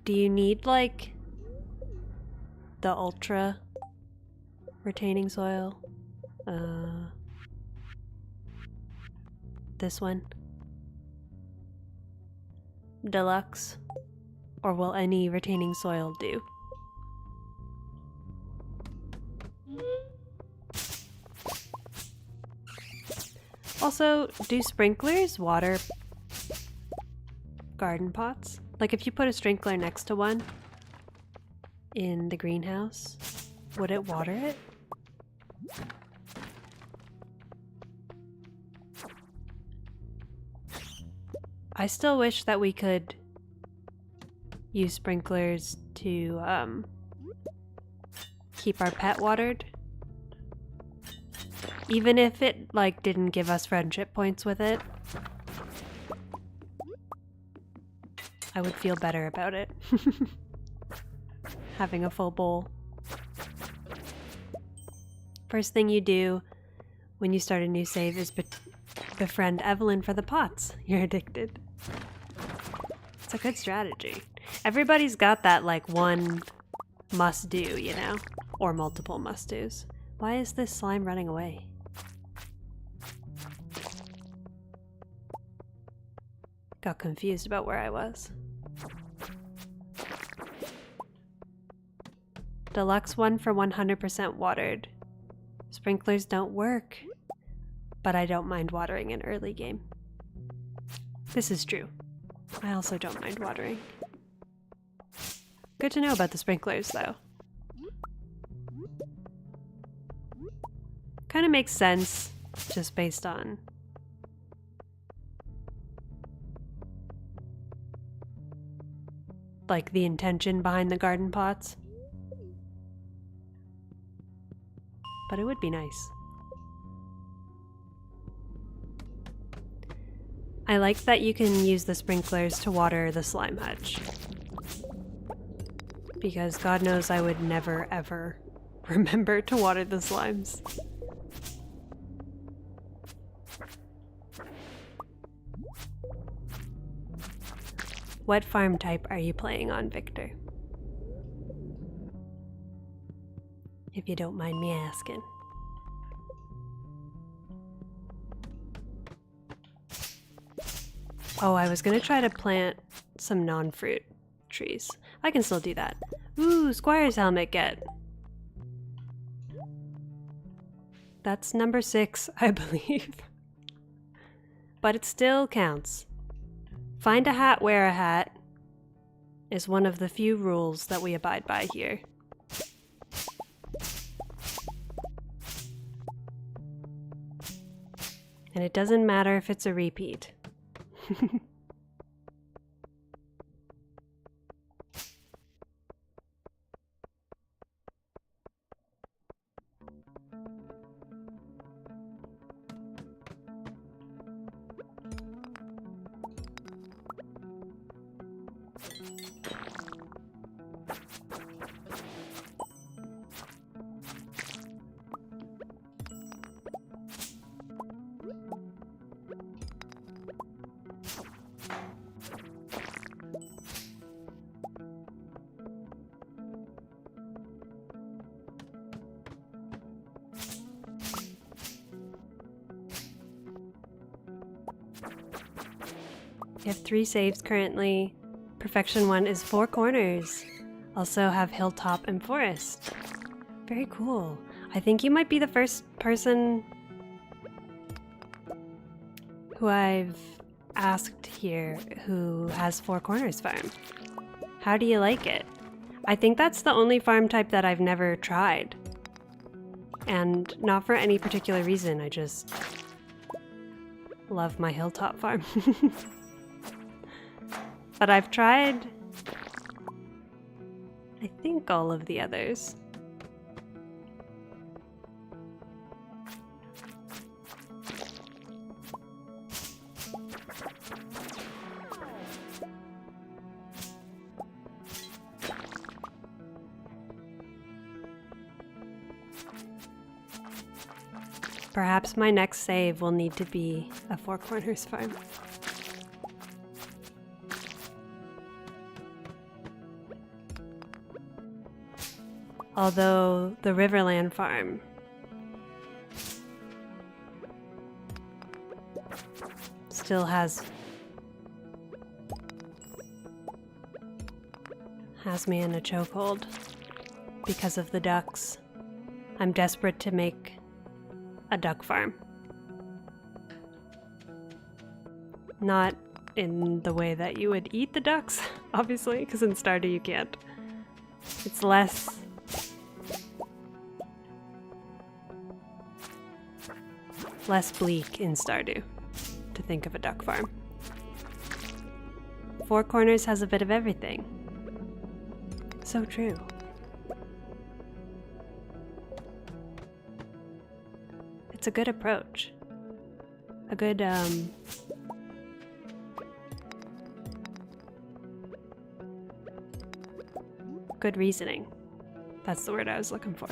Do you need like the ultra retaining soil? This one? Deluxe? Or will any retaining soil do? Also, do sprinklers water garden pots? Like if you put a sprinkler next to one in the greenhouse, would it water it? I still wish that we could use sprinklers to keep our pet watered. Even if it like didn't give us friendship points with it, I would feel better about it. Having a full bowl. First thing you do when you start a new save is befriend Evelyn for the pots. You're addicted. It's a good strategy. Everybody's got that like one must do, you know? Or multiple must do's. Why is this slime running away? Got confused about where I was. Deluxe one for 100% watered. Sprinklers don't work, but I don't mind watering in early game. This is true. I also don't mind watering. Good to know about the sprinklers, though. Kind of makes sense, just based on like the intention behind the garden pots. But it would be nice. I like that you can use the sprinklers to water the slime hutch. Because God knows I would never ever remember to water the slimes. What farm type are you playing on, Victor? If you don't mind me asking. Oh, I was gonna try to plant some non-fruit trees. I can still do that. Ooh, Squire's helmet get. That's number 6, I believe. But it still counts. Find a hat, wear a hat is one of the few rules that we abide by here. And it doesn't matter if it's a repeat. You have 3 saves currently. Perfection 1 is 4 corners. Also have hilltop and forest. Very cool. I think you might be the first person who I've asked here who has 4 corners farm. How do you like it? I think that's the only farm type that I've never tried. And not for any particular reason, I just love my hilltop farm. But I've tried, I think, all of the others. Perhaps my next save will need to be a 4 corners farm. Although the Riverland farm still has me in a chokehold because of the ducks. I'm desperate to make a duck farm. Not in the way that you would eat the ducks, obviously, because in Stardew you can't. It's less bleak in Stardew to think of a duck farm. 4 corners has a bit of everything. So true. It's a good approach. A good, good reasoning. That's the word I was looking for.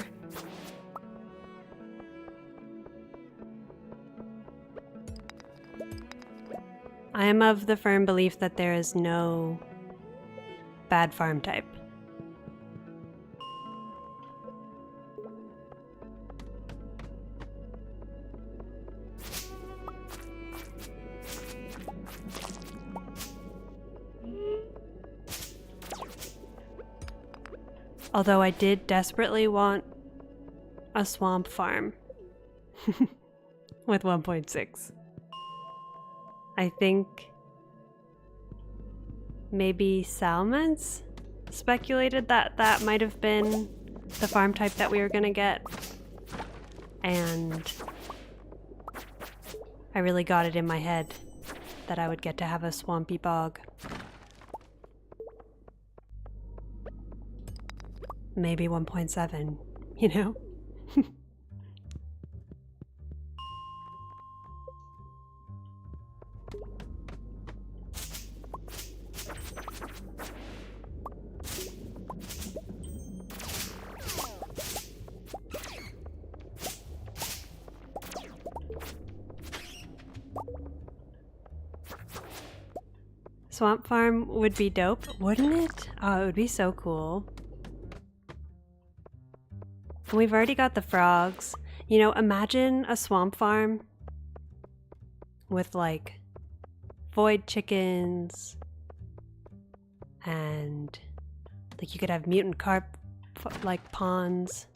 I am of the firm belief that there is no bad farm type. Although I did desperately want a swamp farm with 1.6. I think maybe salmons speculated that that might have been the farm type that we were gonna get. And I really got it in my head that I would get to have a swampy bog. Maybe 1.7, you know? Swamp farm would be dope, wouldn't it? Oh, it would be so cool. We've already got the frogs. You know, imagine a swamp farm with like void chickens and like you could have mutant carp like ponds.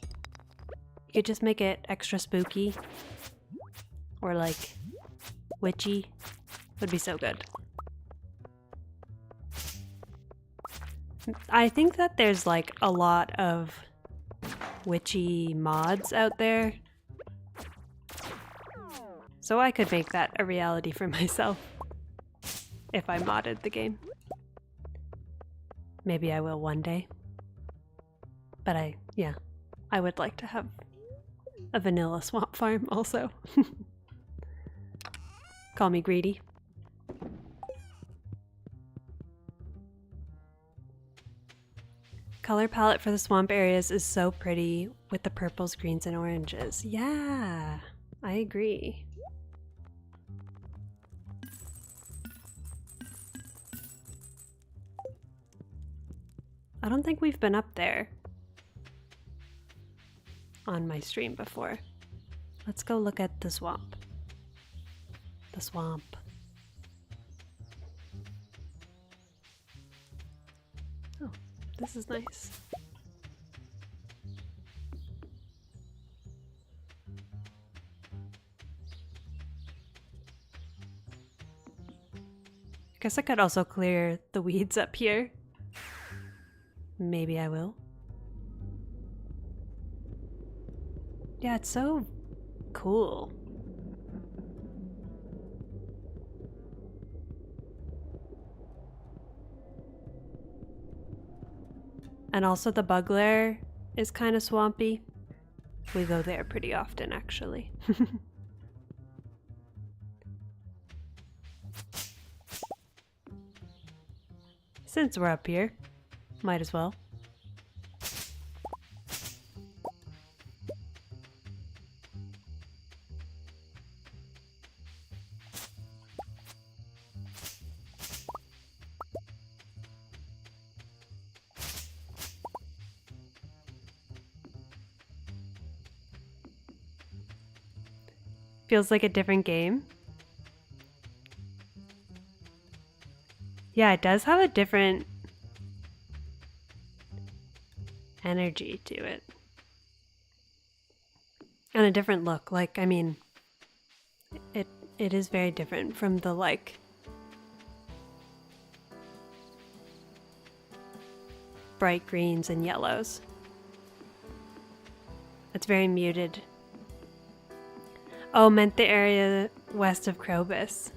You could just make it extra spooky or like witchy. Would be so good. I think that there's like a lot of witchy mods out there, so I could make that a reality for myself if I modded the game. Maybe I will one day, but I would like to have a vanilla swamp farm also. Call me greedy. Color palette for the swamp areas is so pretty with the purples, greens, and oranges. Yeah, I agree. I don't think we've been up there on my stream before. Let's go look at the swamp. The swamp. Oh, this is nice. Guess I could also clear the weeds up here. Maybe I will. Yeah, it's so cool. And also the bug lair is kind of swampy. We go there pretty often, actually. Since we're up here, might as well. Feels like a different game. Yeah, it does have a different energy to it. And a different look. Like, I mean, it is very different from the, like, bright greens and yellows. It's very muted. Oh, meant the area west of Krobus.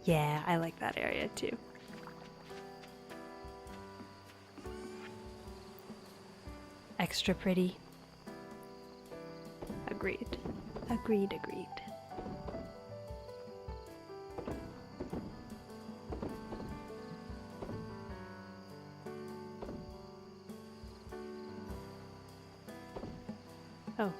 Yeah, I like that area too. Extra pretty. Agreed. Agreed, agreed. Oh.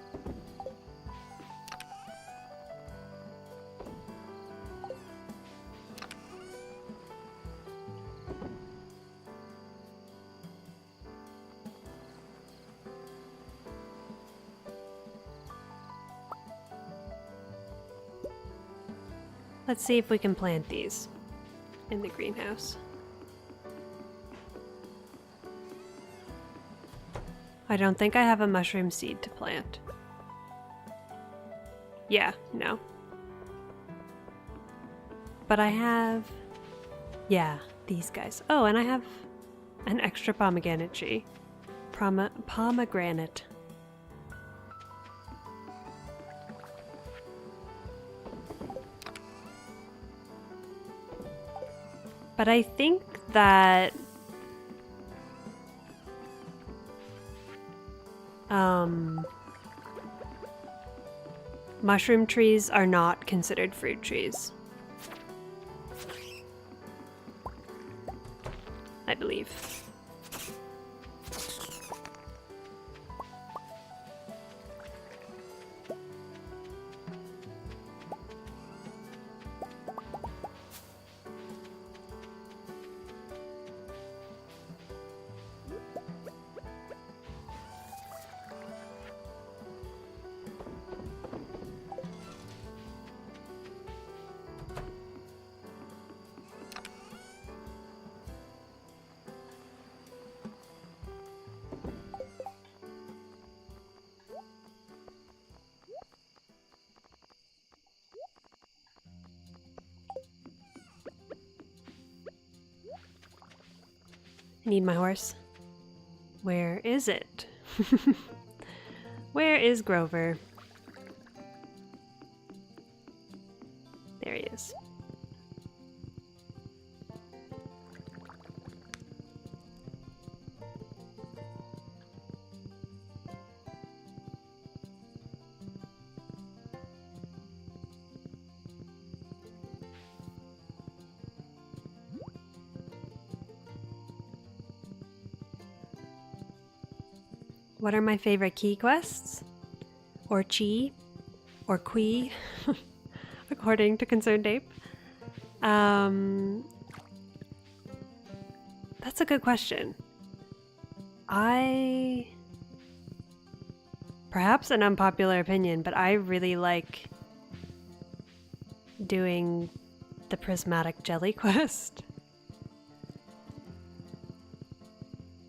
Let's see if we can plant these in the greenhouse. I don't think I have a mushroom seed to plant. Yeah, no. But I have, yeah, these guys. Oh, and I have An extra pomegranate tree. Pomegranate. But I think that mushroom trees are not considered fruit trees. I believe. I need my horse. Where is it? Where is Grover? There he is. What are my favorite key quests? Or chi? Or qui? According to Concerned Ape? That's a good question. Perhaps an unpopular opinion, but I really like doing the prismatic jelly quest.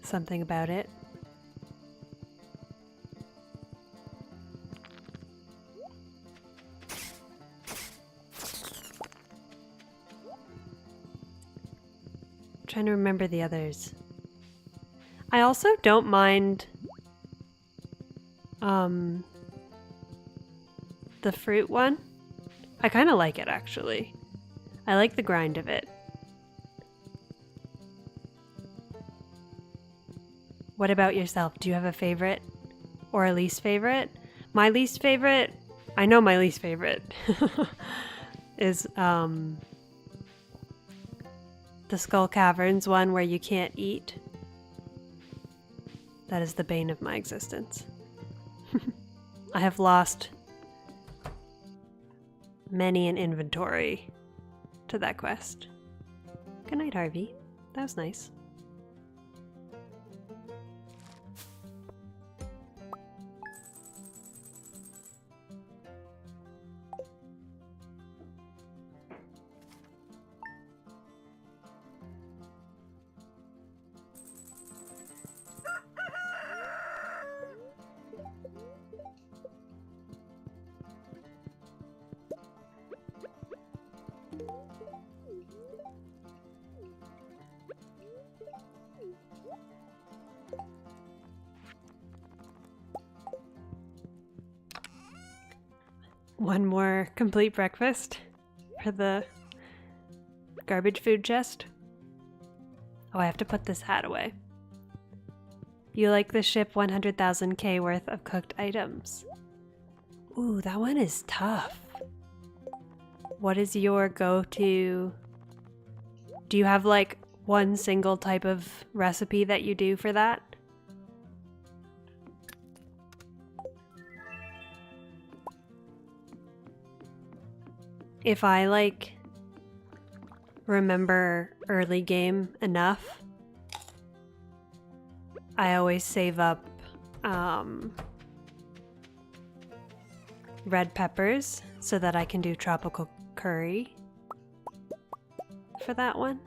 Something about it. Trying to remember the others. I also don't mind the fruit one. I kind of like it actually. I like the grind of it. What about yourself? Do you have a favorite or a least favorite? My least favorite, I know my least favorite is the Skull Caverns one where you can't eat. That is the bane of my existence. I have lost many an inventory to that quest. Good night, Harvey. That was nice. One more complete breakfast for the garbage food chest. Oh, I have to put this hat away. You like the ship 100,000k worth of cooked items. Ooh, that one is tough. What is your go-to? Do you have like one single type of recipe that you do for that? If I like remember early game enough, I always save up red peppers so that I can do tropical curry for that one.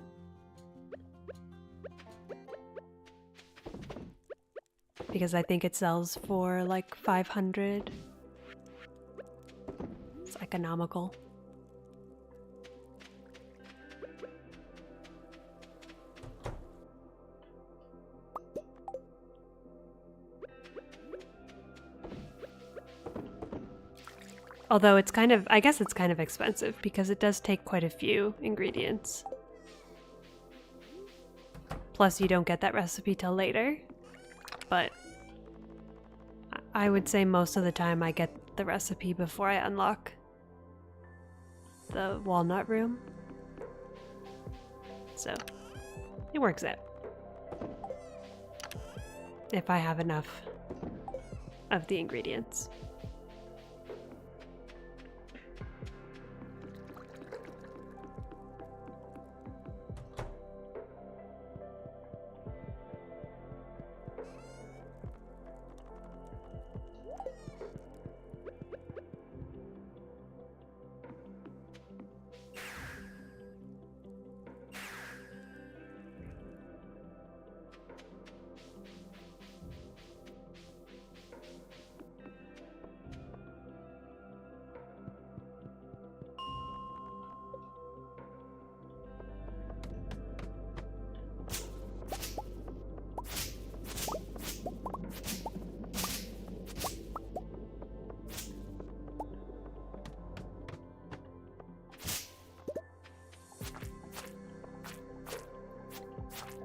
Because I think it sells for like 500. It's economical. Although it's kind of, I guess it's kind of expensive because it does take quite a few ingredients. Plus you don't get that recipe till later. But I would say most of the time I get the recipe before I unlock the walnut room. So it works out. If I have enough of the ingredients.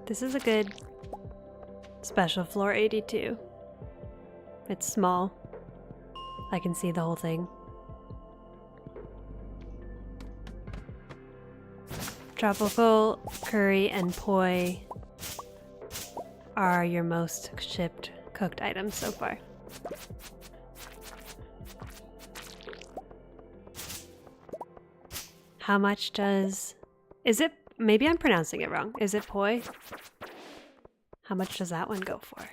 This is a good special floor 82. It's small. I can see the whole thing. Tropical, curry, and poi are your most shipped cooked items so far. How much does... Is it... Maybe I'm pronouncing it wrong. Is it poi? How much does that one go for?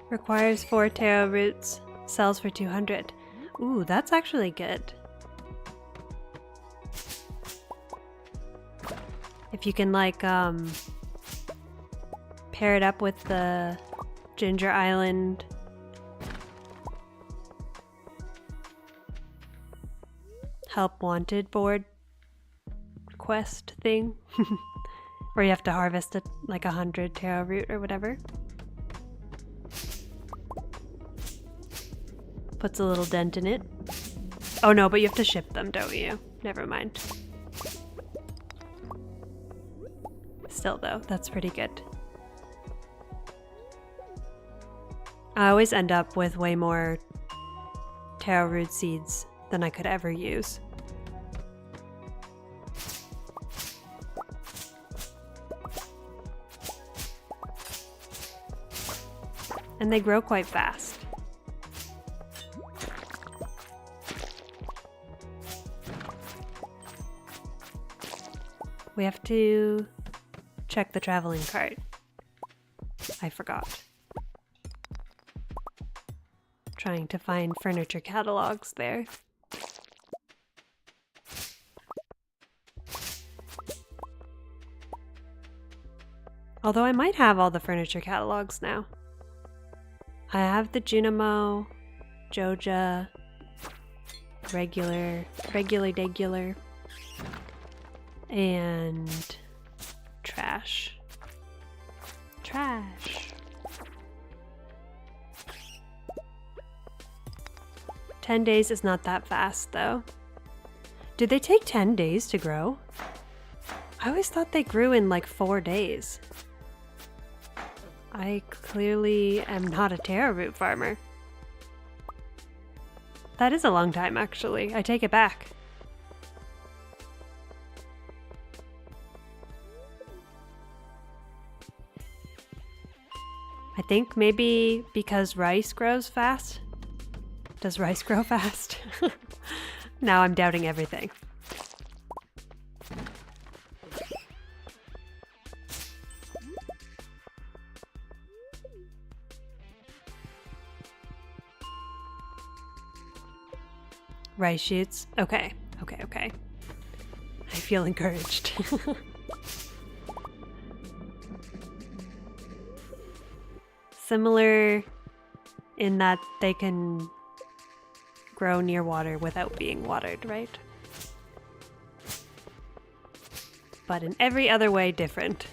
Requires 4 taro roots. Sells for 200. Ooh, that's actually good. If you can like pair it up with the Ginger Island Help Wanted board quest thing where you have to harvest like 100 taro root or whatever. Puts a little dent in it. Oh no, but you have to ship them, don't you? Never mind. Still though, that's pretty good. I always end up with way more taro root seeds than I could ever use. And they grow quite fast. We have to check the traveling cart. I forgot. Trying to find furniture catalogs there. Although I might have all the furniture catalogs now. I have the Junimo, Joja, regular, and trash. 10 days is not that fast though. Did they take 10 days to grow? I always thought they grew in like 4 days. I clearly am not a taro root farmer. That is a long time actually. I take it back. I think maybe because rice grows fast. Does rice grow fast? Now I'm doubting everything. Rice shoots. Okay. I feel encouraged. Similar in that they can grow near water without being watered, right? But in every other way, different.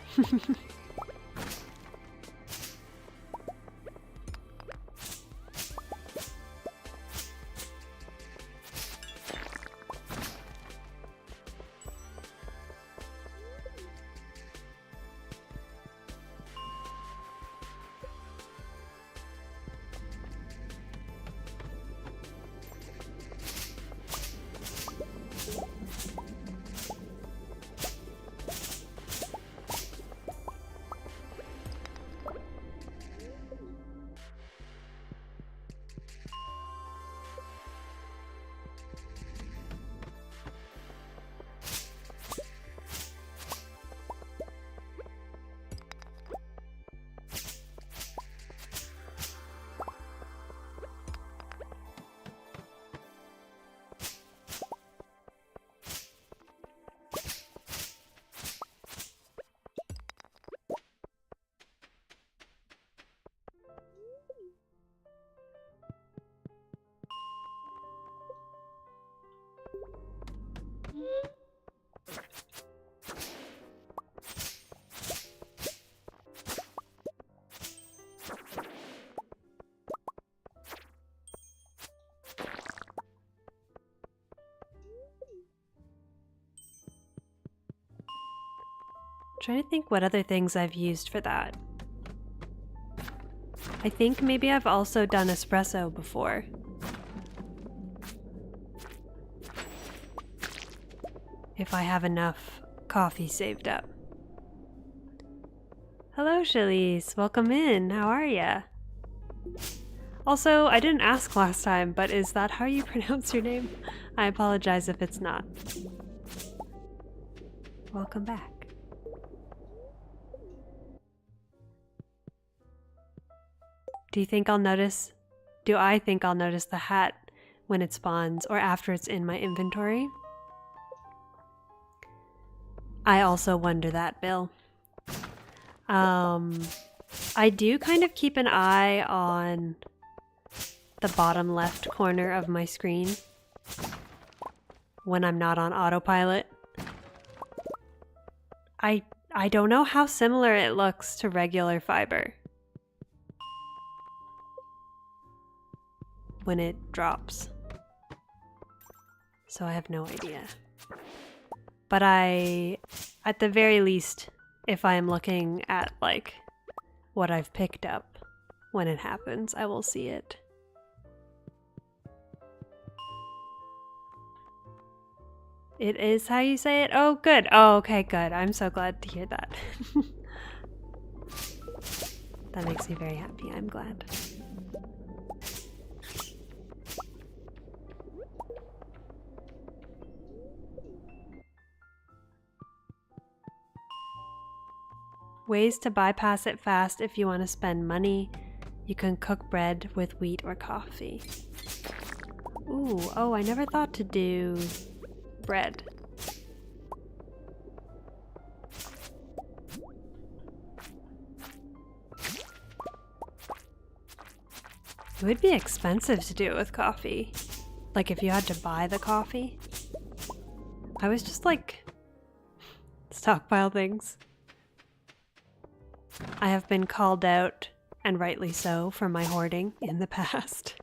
Trying to think what other things I've used for that. I think maybe I've also done espresso before. If I have enough coffee saved up. Hello, Shillies. Welcome in. How are ya? Also, I didn't ask last time, but is that how you pronounce your name? I apologize if it's not. Welcome back. Do I think I'll notice the hat when it spawns or after it's in my inventory? I also wonder that, Bill. I do kind of keep an eye on the bottom left corner of my screen when I'm not on autopilot. I don't know how similar it looks to regular fiber when it drops. So I have no idea. But at the very least, if I am looking at like what I've picked up when it happens, I will see it. It is how you say it? Oh, good. Oh, okay, good. I'm so glad to hear that. That makes me very happy. I'm glad. Ways to bypass it fast if you want to spend money. You can cook bread with wheat or coffee. Ooh, oh, I never thought to do bread. It would be expensive to do it with coffee. Like if you had to buy the coffee. I was just like, stockpile things. I have been called out, and rightly so, for my hoarding in the past.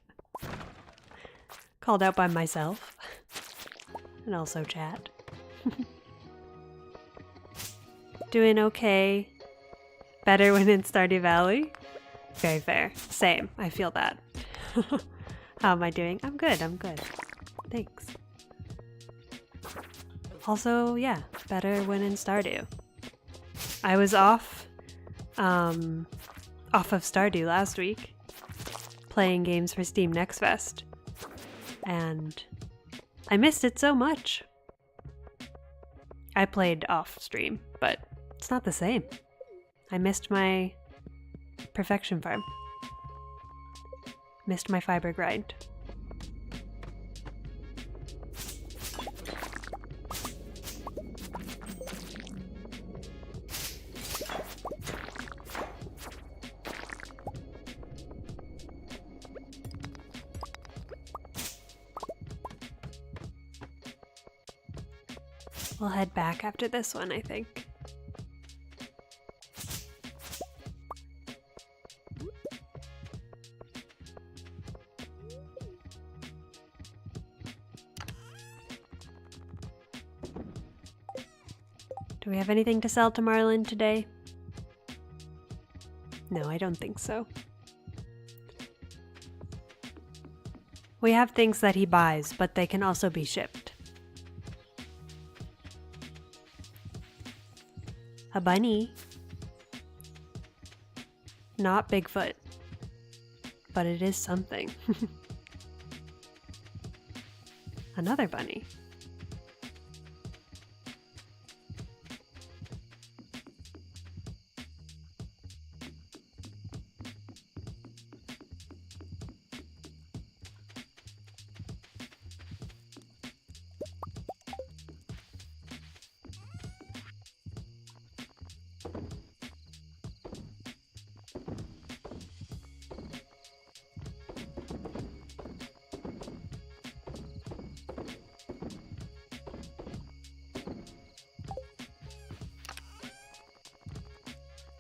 Called out by myself. And also chat. Doing okay. Better when in Stardew Valley. Very fair. Same. I feel that. How am I doing? I'm good. Thanks. Also, yeah, better when in Stardew. I was off off of Stardew last week, playing games for Steam Next Fest, and I missed it so much. I played off stream, but it's not the same. I missed my perfection farm. Missed my fiber grind. We'll head back after this one, I think. Do we have anything to sell to Marlin today? No, I don't think so. We have things that he buys, but they can also be shipped. A bunny. Not Bigfoot, but it is something. Another bunny.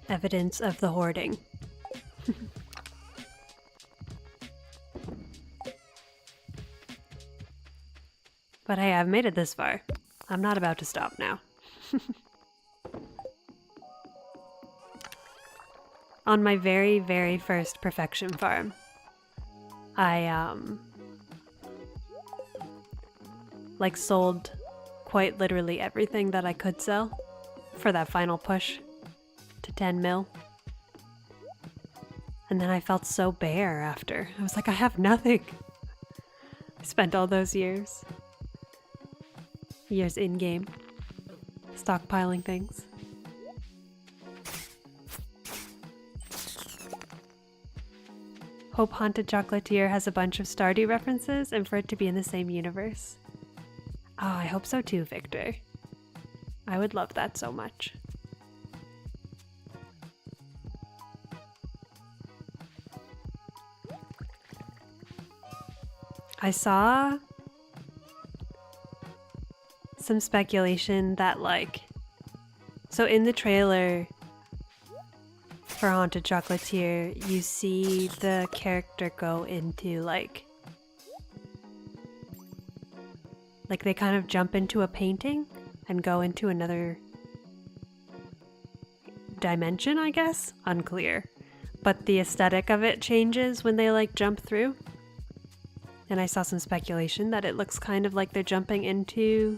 Evidence of the hoarding. But hey, I've made it this far. I'm not about to stop now. On my very, very first perfection farm, I like sold quite literally everything that I could sell for that final push to 10 mil. And then I felt so bare after. I was like, I have nothing. I spent all those years in-game stockpiling things. Hope Haunted Chocolatier has a bunch of Stardew references and for it to be in the same universe. Oh, I hope so too, Victor. I would love that so much. I saw some speculation that so in the trailer for Haunted Chocolatier, you see the character go into like they kind of jump into a painting and go into another dimension, I guess? Unclear. But the aesthetic of it changes when they jump through. And I saw some speculation that it looks kind of like they're jumping into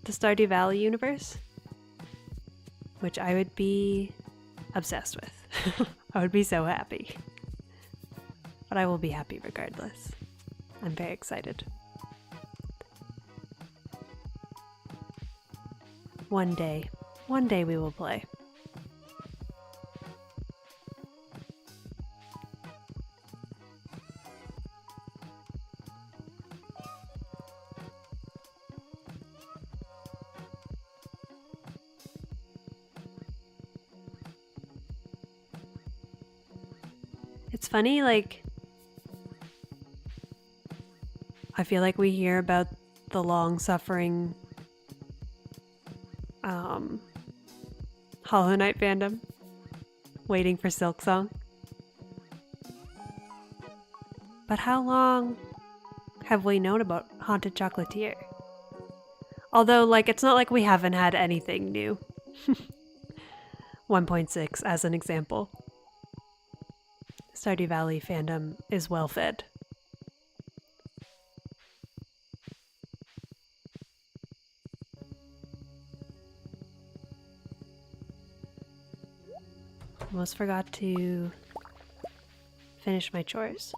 the Stardew Valley universe, which I would be obsessed with. I would be so happy. But I will be happy regardless. I'm very excited. One day we will play. It's funny, I feel like we hear about the long-suffering Hollow Knight fandom waiting for Silksong. But how long have we known about Haunted Chocolatier? Although, it's not like we haven't had anything new. 1.6 as an example. Stardew Valley fandom is well fed. Almost forgot to finish my chores.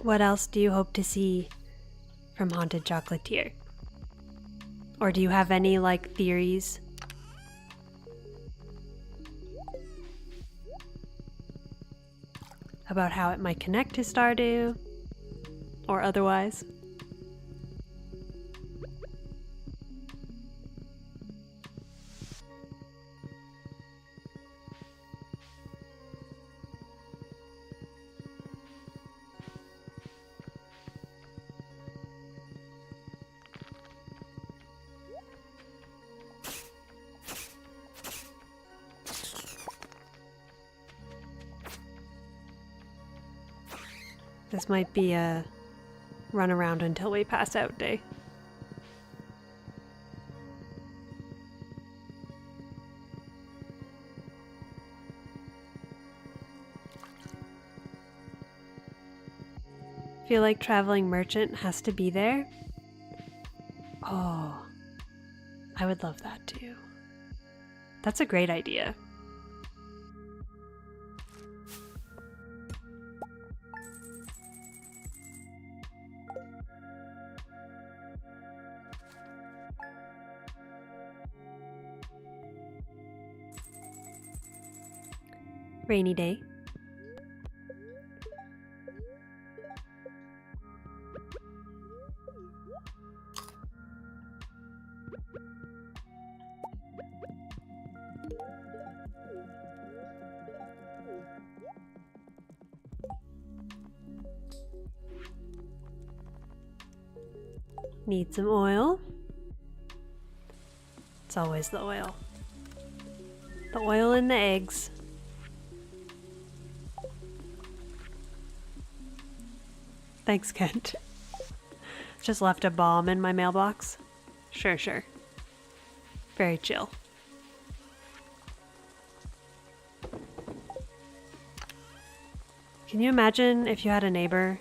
What else do you hope to see from Haunted Chocolatier? Or do you have any, like, theories? About how it might connect to Stardew? Or otherwise? This might be a run around until we pass out day. Feel like Traveling Merchant has to be there? Oh, I would love that too. That's a great idea. Rainy day. Need some oil. It's always the oil. The oil in the eggs. Thanks, Kent. Just left a bomb in my mailbox. Sure, sure. Very chill. Can you imagine if you had a neighbor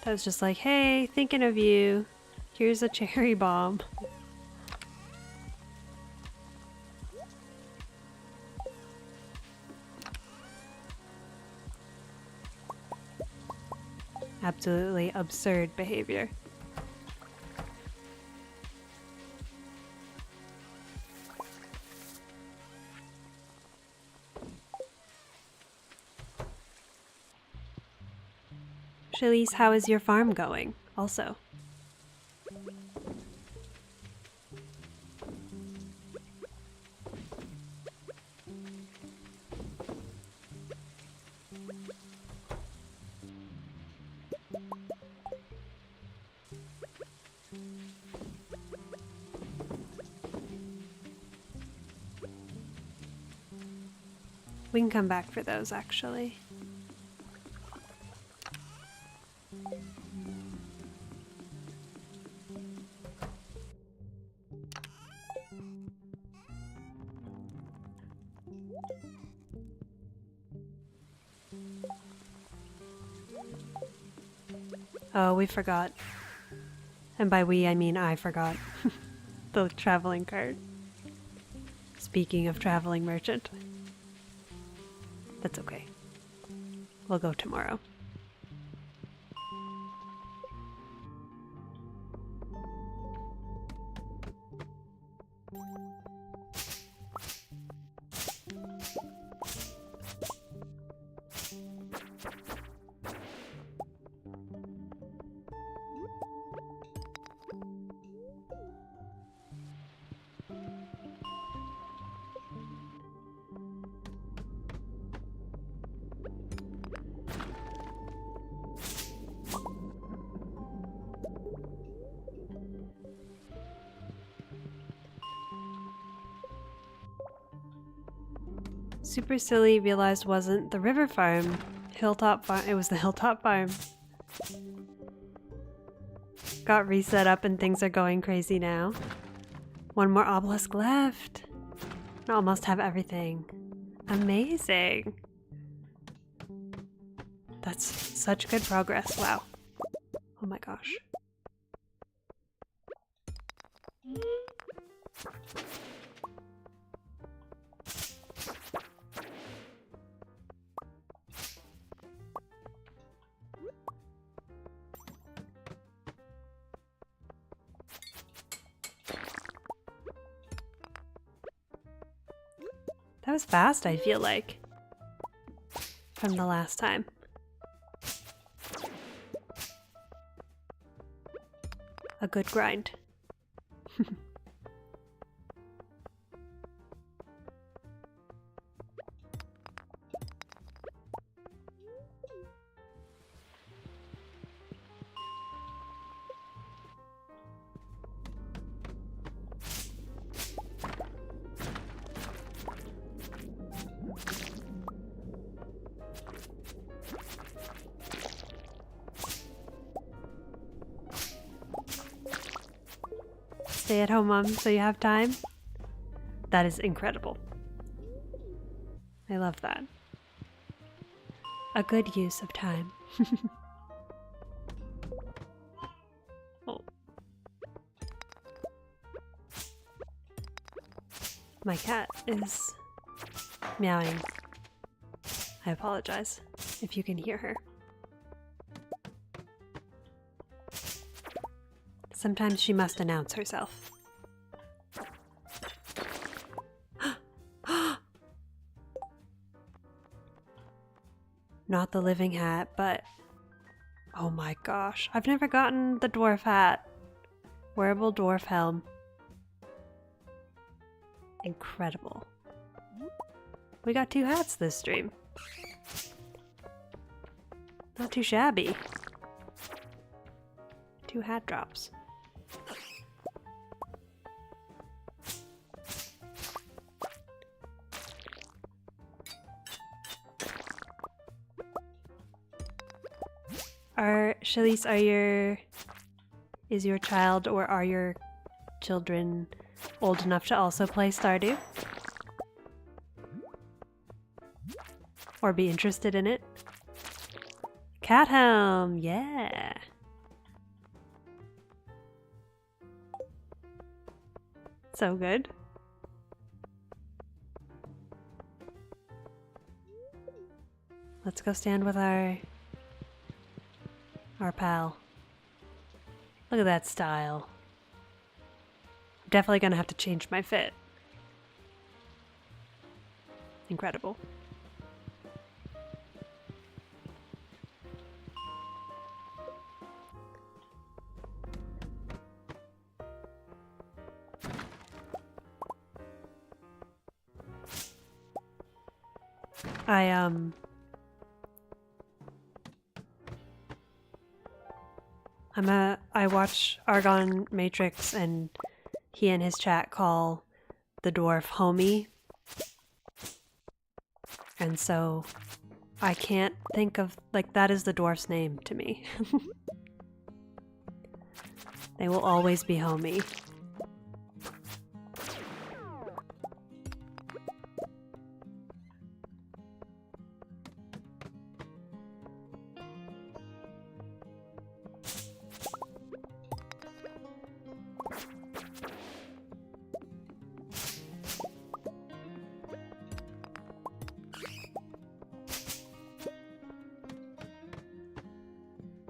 that was just like, hey, thinking of you. Here's a cherry bomb. Absolutely absurd behavior. Shalise, how is your farm going? Also. We can come back for those, actually. Oh, we forgot. And by we, I mean I forgot. The traveling cart. Speaking of Traveling Merchant. That's okay. We'll go tomorrow. Super Silly realized wasn't the river farm. Hilltop farm. It was the Hilltop farm. got reset up and things are going crazy now. One more obelisk left. I almost have everything. Amazing. That's such good progress. Wow. Oh my gosh. That was fast, I feel like, from the last time. A good grind. Stay at home, Mom, so you have time? That is incredible. I love that. A good use of time. Oh. My cat is meowing. I apologize if you can hear her. Sometimes she must announce herself. Not the living hat, but oh my gosh, I've never gotten the dwarf hat. Wearable dwarf helm. Incredible. We got 2 hats this stream. Not too shabby. 2 hat drops. Is your child or are your children old enough to also play Stardew? Or be interested in it? Cat Helm, yeah! So good. Let's go stand with our pal. Look at that style. I'm definitely gonna have to change my fit. Incredible. I watch Argon Matrix and he and his chat call the dwarf homie. And so I can't think of, like, that is the dwarf's name to me. They will always be homie.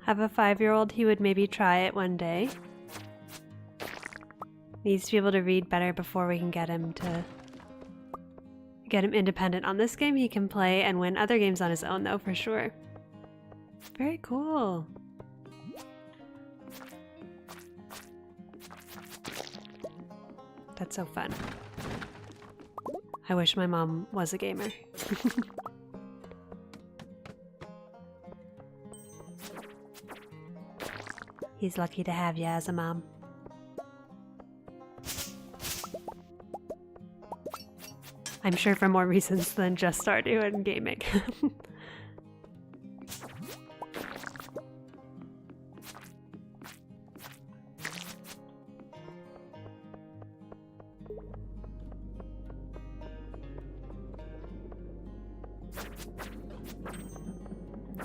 Have a 5-year-old, he would maybe try it one day. Needs to be able to read better before we can get him independent. On this game he can play and win other games on his own though, for sure. Very cool. That's so fun. I wish my mom was a gamer. He's lucky to have you as a mom. I'm sure for more reasons than just Stardew and gaming.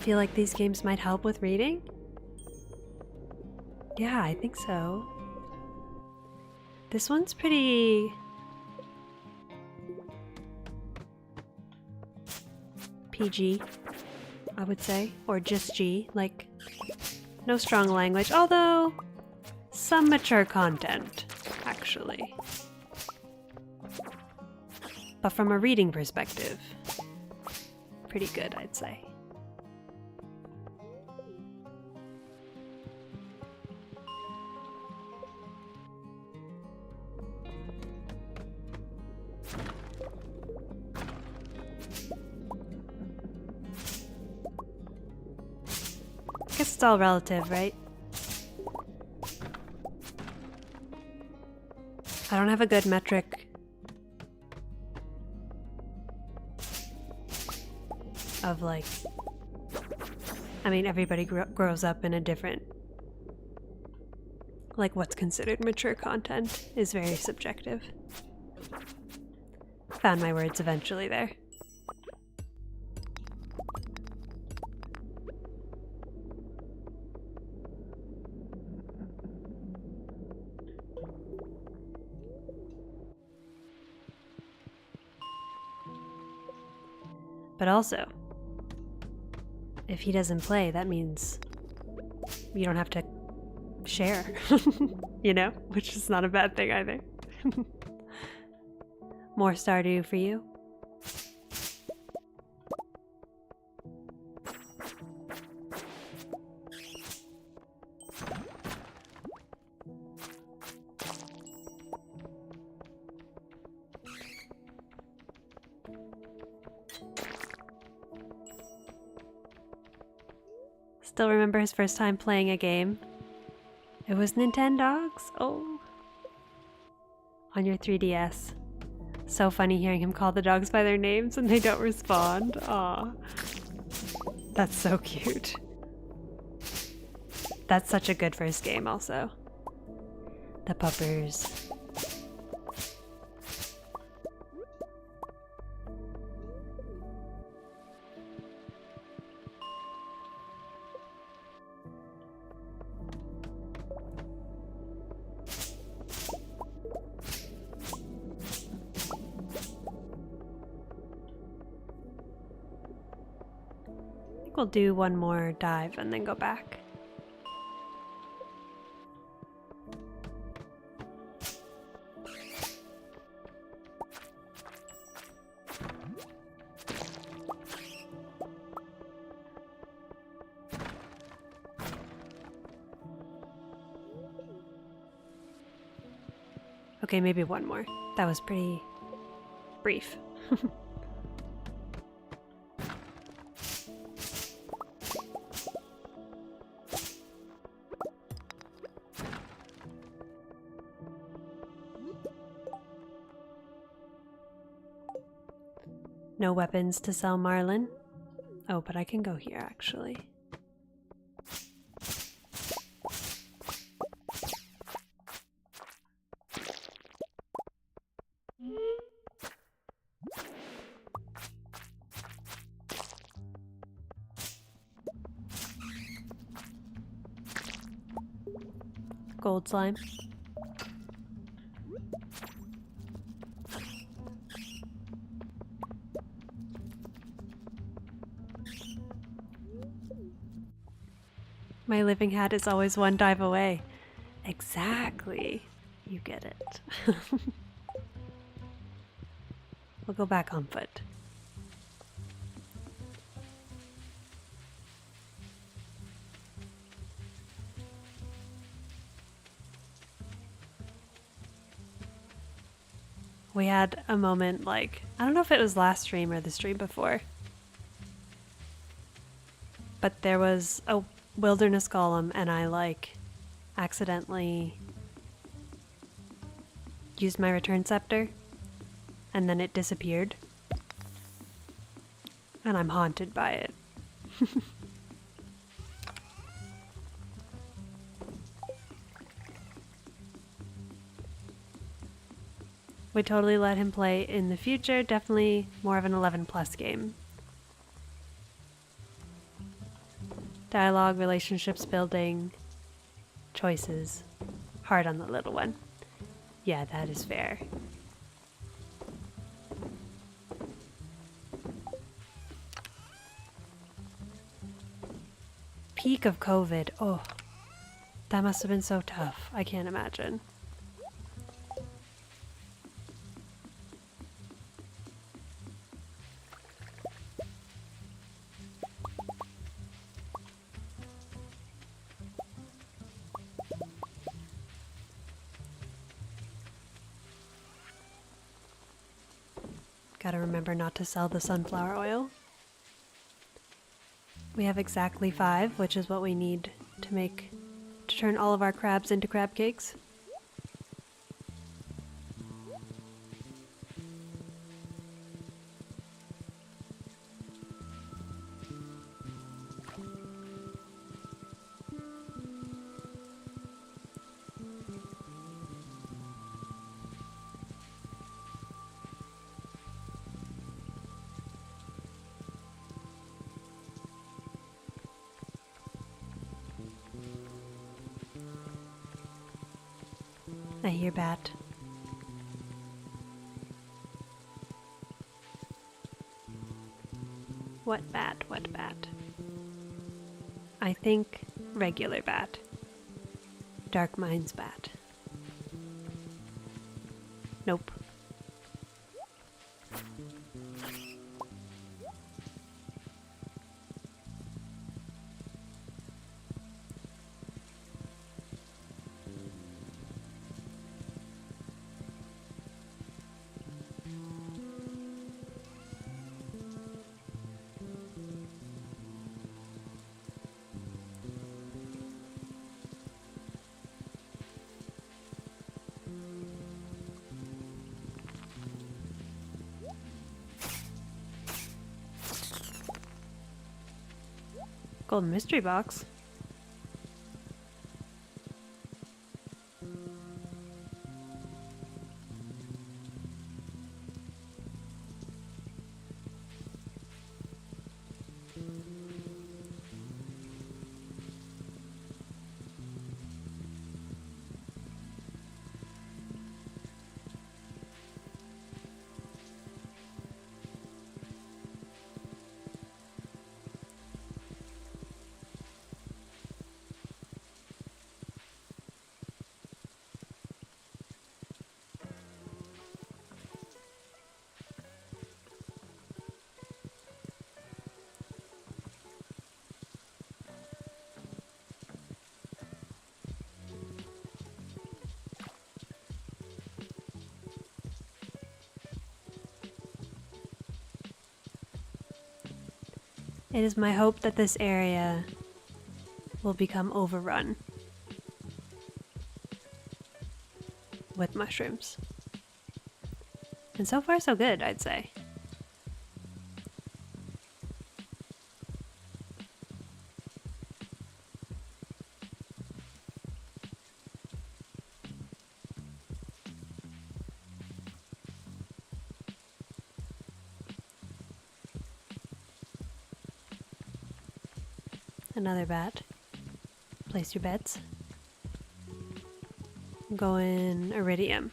feel like these games might help with reading? Yeah, I think so. This one's pretty... PG, I would say. Or just G, like, no strong language, although some mature content, actually. But from a reading perspective, pretty good, I'd say. I guess it's all relative, right? I don't have a good metric of like, I mean, everybody grows up in a different, like what's considered mature content is very subjective. Found my words eventually there. But also, if he doesn't play, that means you don't have to share, you know? Which is not a bad thing either. More Stardew for you? Still remember his first time playing a game? It was Nintendogs? Oh. On your 3DS. So funny hearing him call the dogs by their names and they don't respond. Aw. That's so cute. That's such a good first game also. The puppers. We'll do one more dive and then go back. Okay, maybe one more. That was pretty brief. No weapons to sell, Marlin. Oh, but I can go here, actually. Gold slime. My living hat is always one dive away. Exactly. You get it. We'll go back on foot. We had a moment like, I don't know if it was last stream or the stream before, but there was a Wilderness Golem and I like accidentally used my return scepter and then it disappeared and I'm haunted by it. Would totally let him play in the future, definitely more of an 11+ game. Dialogue, relationships building, choices. Hard on the little one. Yeah, that is fair. Peak of COVID. Oh, that must have been so tough. I can't imagine. Gotta remember not to sell the sunflower oil. We have exactly 5, which is what we need to turn all of our crabs into crab cakes. I hear bat. What bat? What bat? I think regular bat. Dark Mind's bat. Nope. Golden mystery box. It is my hope that this area will become overrun with mushrooms. And so far so good, I'd say. Another bat. Place your bets. I'm going Iridium.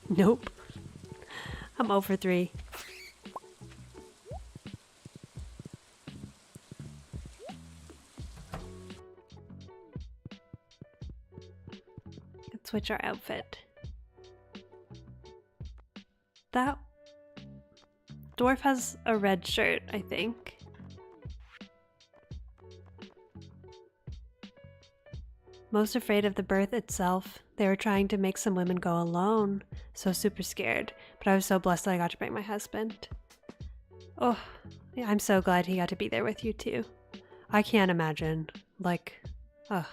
Nope. I'm 0 for 3. Let's switch our outfit. That dwarf has a red shirt, I think. Most afraid of the birth itself. They were trying to make some women go alone. So super scared. But I was so blessed that I got to bring my husband. Oh, yeah, I'm so glad he got to be there with you too. I can't imagine. Like, ugh.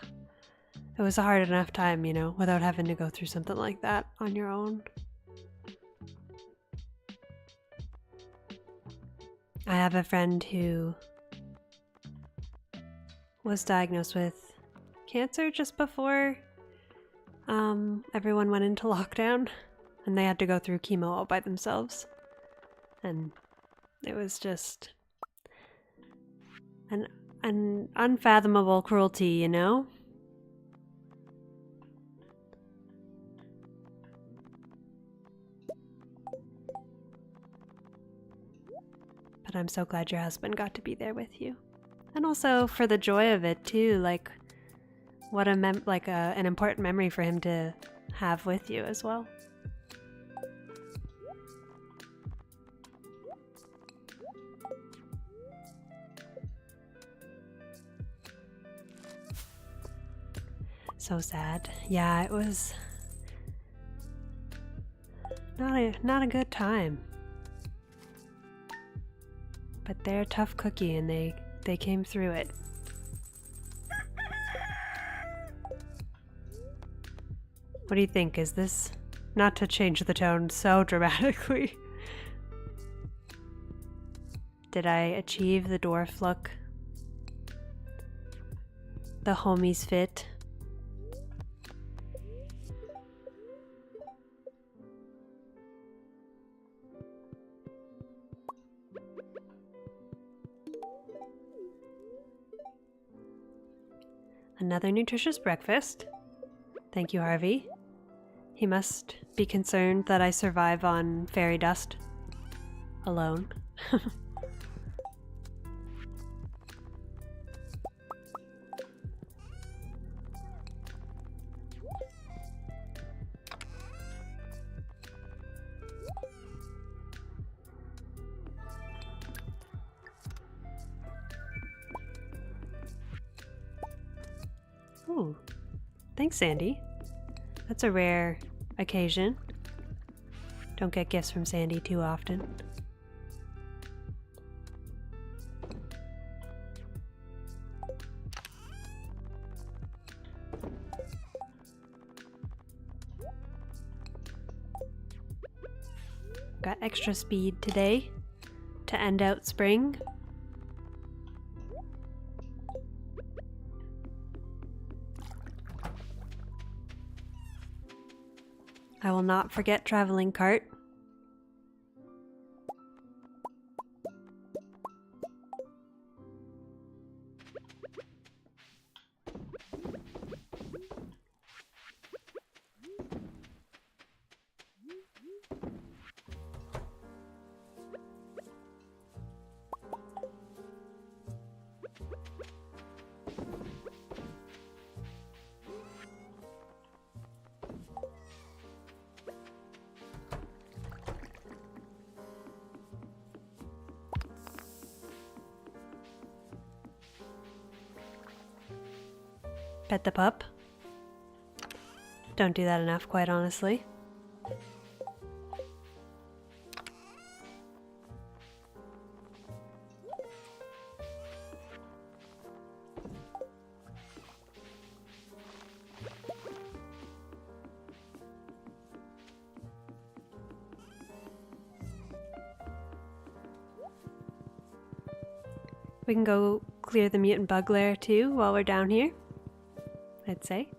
It was a hard enough time, you know, without having to go through something like that on your own. I have a friend who was diagnosed with cancer just before everyone went into lockdown and they had to go through chemo all by themselves. And it was just an unfathomable cruelty, you know? But I'm so glad your husband got to be there with you. And also for the joy of it too, like what an important memory for him to have with you as well. So sad. Yeah, it was not a good time. But they're a tough cookie and they came through it. What do you think? Is this, not to change the tone so dramatically, did I achieve the dwarf look? The homies fit? Another nutritious breakfast. Thank you, Harvey. He must be concerned that I survive on fairy dust alone. Ooh, thanks, Sandy. That's a rare occasion. Don't get gifts from Sandy too often. Got extra speed today to end out spring. I will not forget traveling cart. Pet the pup. Don't do that enough, quite honestly. We can go clear the mutant bug lair too while we're down here, I'd say.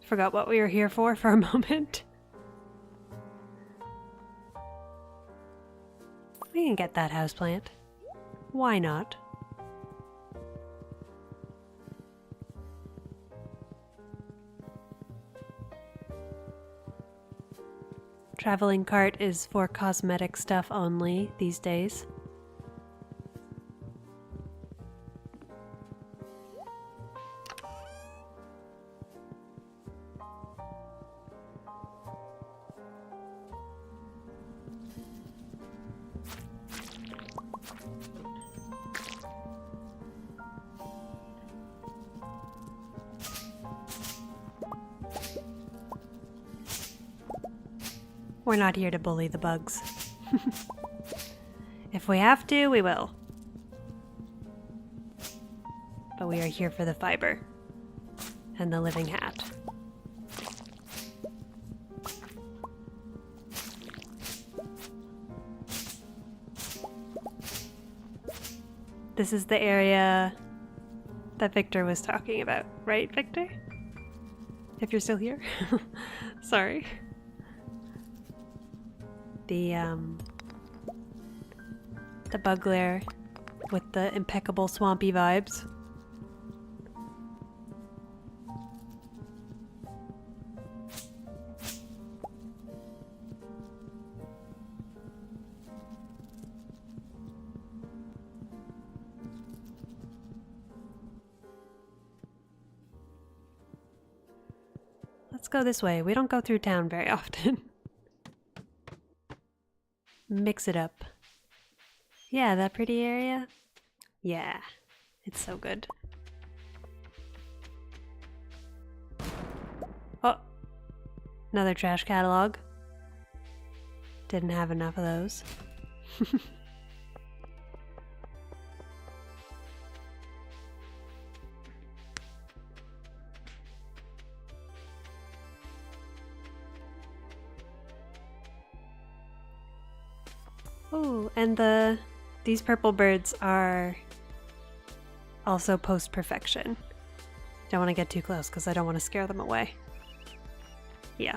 Forgot what we were here for a moment. We can get that houseplant. Why not? Traveling cart is for cosmetic stuff only these days. We're not here to bully the bugs. If we have to, we will. But we are here for the fiber and the living hat. This is the area that Victor was talking about, right, Victor? If you're still here. Sorry. The bug lair with the impeccable swampy vibes. Let's go this way. We don't go through town very often. Mix it up. Yeah, that pretty area? Yeah, it's so good. Oh, another trash catalog. Didn't have enough of those. Oh, and these purple birds are also post-perfection. Don't want to get too close because I don't want to scare them away. Yeah.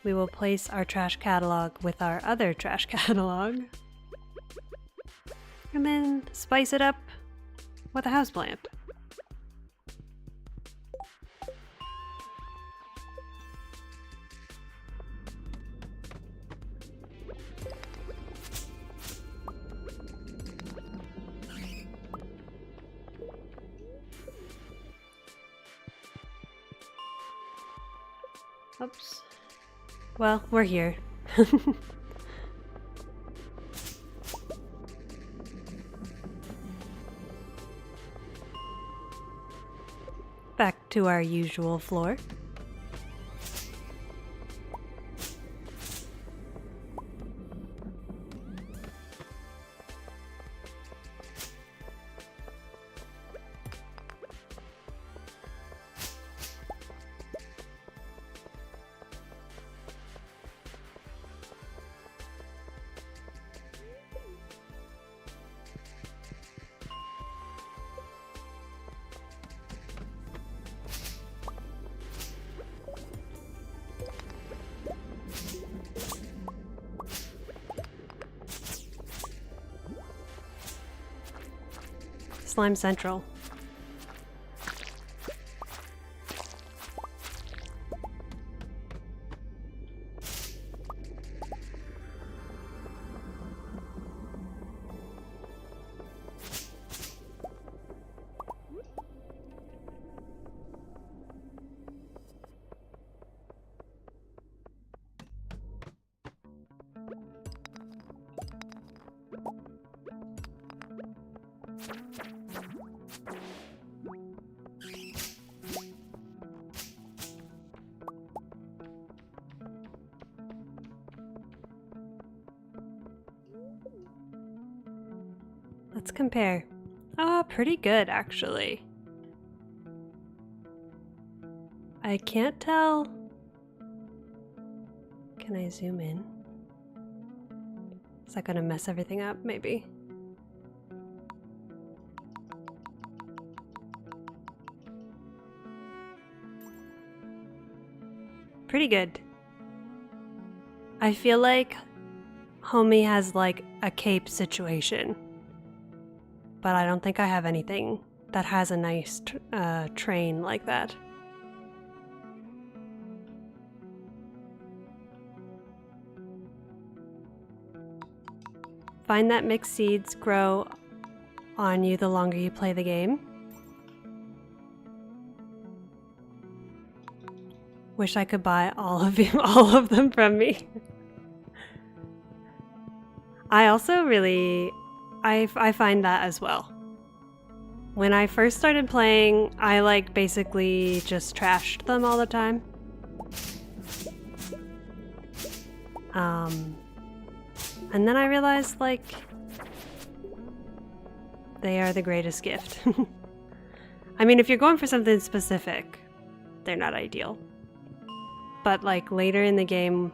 We will place our trash catalog with our other trash catalog. And then spice it up with a houseplant. Oops. Well, we're here. Back to our usual floor. Slime Central. Let's compare. Oh, pretty good, actually. I can't tell. Can I zoom in? Is that gonna mess everything up? Maybe. Pretty good. I feel like Homie has like a cape situation. But I don't think I have anything that has a nice train like that. Find that mixed seeds grow on you the longer you play the game. Wish I could buy all of them from me. I also really I find that as well. When I first started playing, I like basically just trashed them all the time. And then I realized like they are the greatest gift. I mean, if you're going for something specific, they're not ideal. But like later in the game,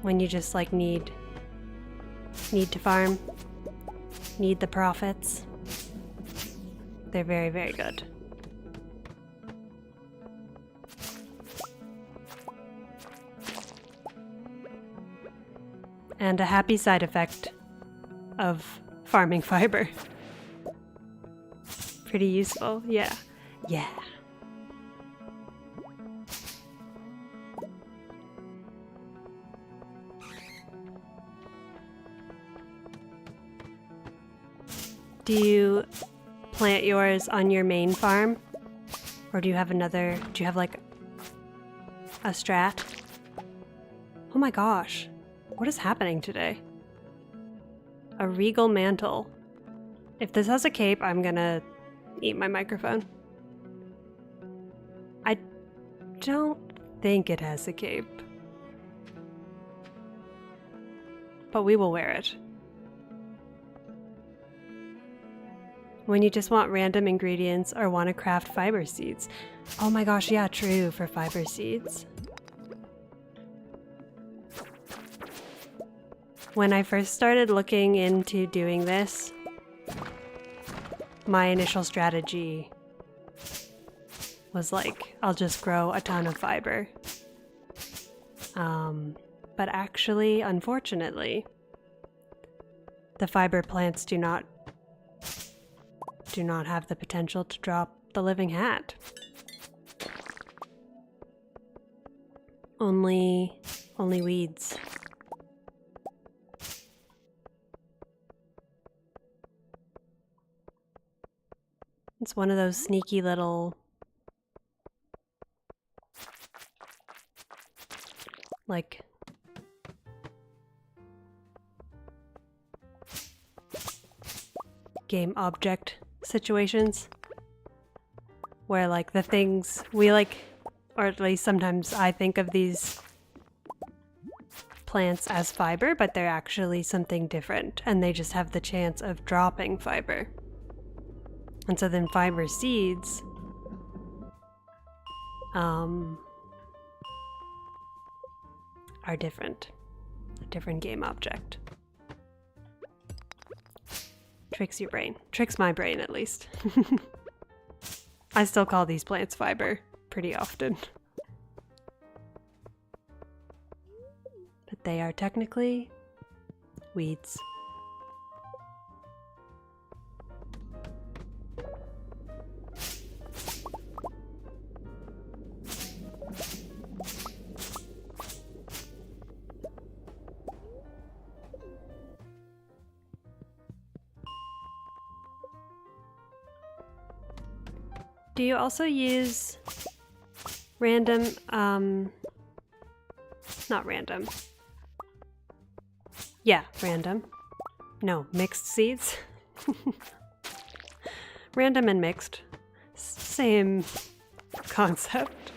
when you just like need to farm, need the profits, they're very, very good. And a happy side effect of farming fiber. Pretty useful, yeah. Yeah. Do you plant yours on your main farm? Or do you have like a strat? Oh my gosh. What is happening today? A Regal Mantle. If this has a cape, I'm gonna eat my microphone. I don't think it has a cape. But we will wear it. When you just want random ingredients or want to craft fiber seeds. Oh my gosh, yeah, true, for fiber seeds. When I first started looking into doing this, my initial strategy was like, I'll just grow a ton of fiber. But actually, unfortunately, the fiber plants do not have the potential to drop the living hat. Only weeds. It's one of those sneaky little like game object situations where like the things we like, or at least sometimes I think of these plants as fiber, but they're actually something different and they just have the chance of dropping fiber. And so then fiber seeds are different. A different game object. Tricks your brain. Tricks my brain, at least. I still call these plants fiber pretty often. But they are technically weeds. Do you also use random, not random. Yeah, random. No, mixed seeds. Random and mixed. Same concept.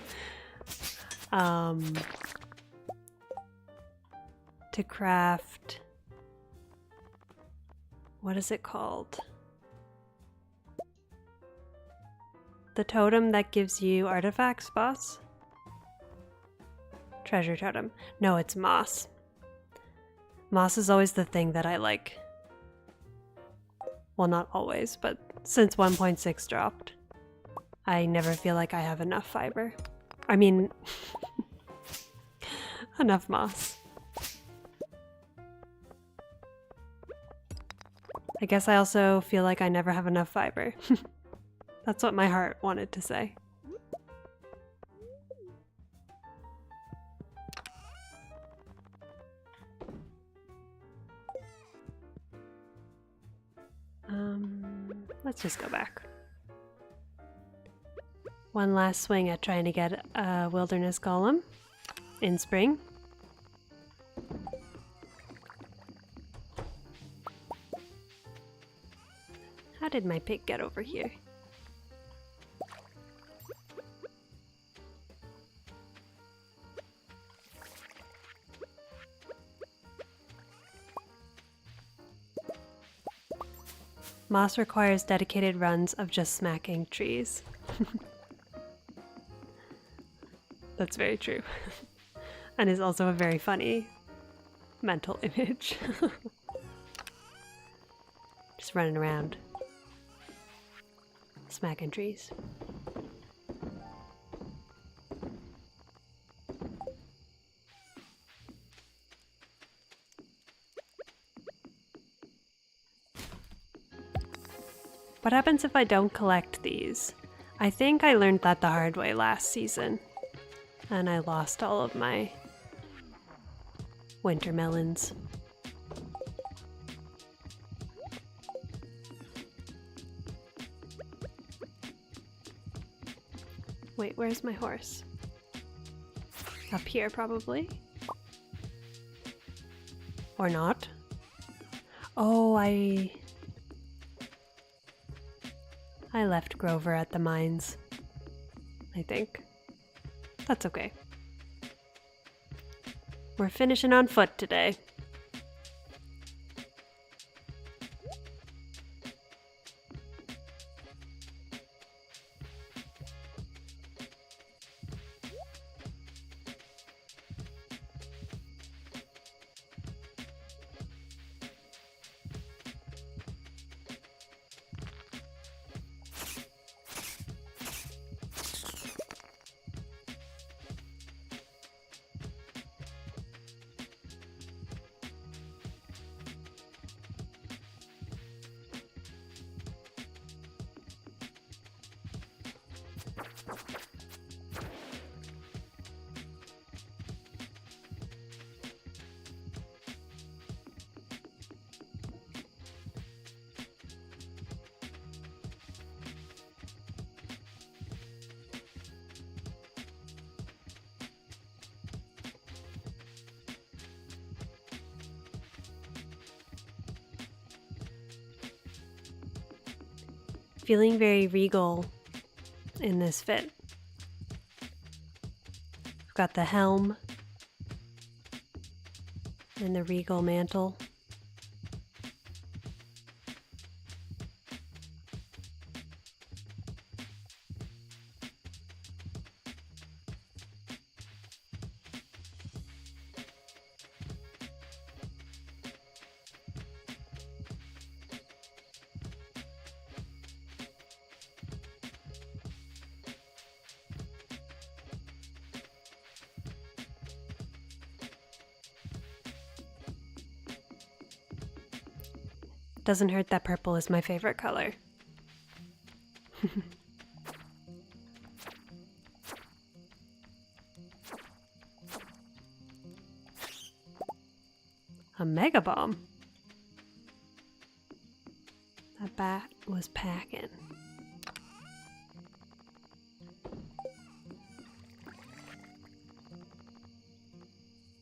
To craft, what is it called? The totem that gives you artifact spots? Treasure totem. No, it's moss. Moss is always the thing that I like. Well, not always, but since 1.6 dropped, I never feel like I have enough fiber. I mean, enough moss. I guess I also feel like I never have enough fiber. That's what my heart wanted to say. Let's just go back. One last swing at trying to get a Wilderness Golem in spring. How did my pig get over here? Moss requires dedicated runs of just smacking trees. That's very true. And is also a very funny mental image. Just running around, smacking trees. What happens if I don't collect these? I think I learned that the hard way last season, and I lost all of my winter melons. Wait, where's my horse? Up here, probably. Or not. Oh, I left Grover at the mines, I think. That's okay. We're finishing on foot today. Feeling very regal in this fit. I've got the helm and the Regal mantle. Doesn't hurt that purple is my favorite color. A mega bomb. That bat was packing.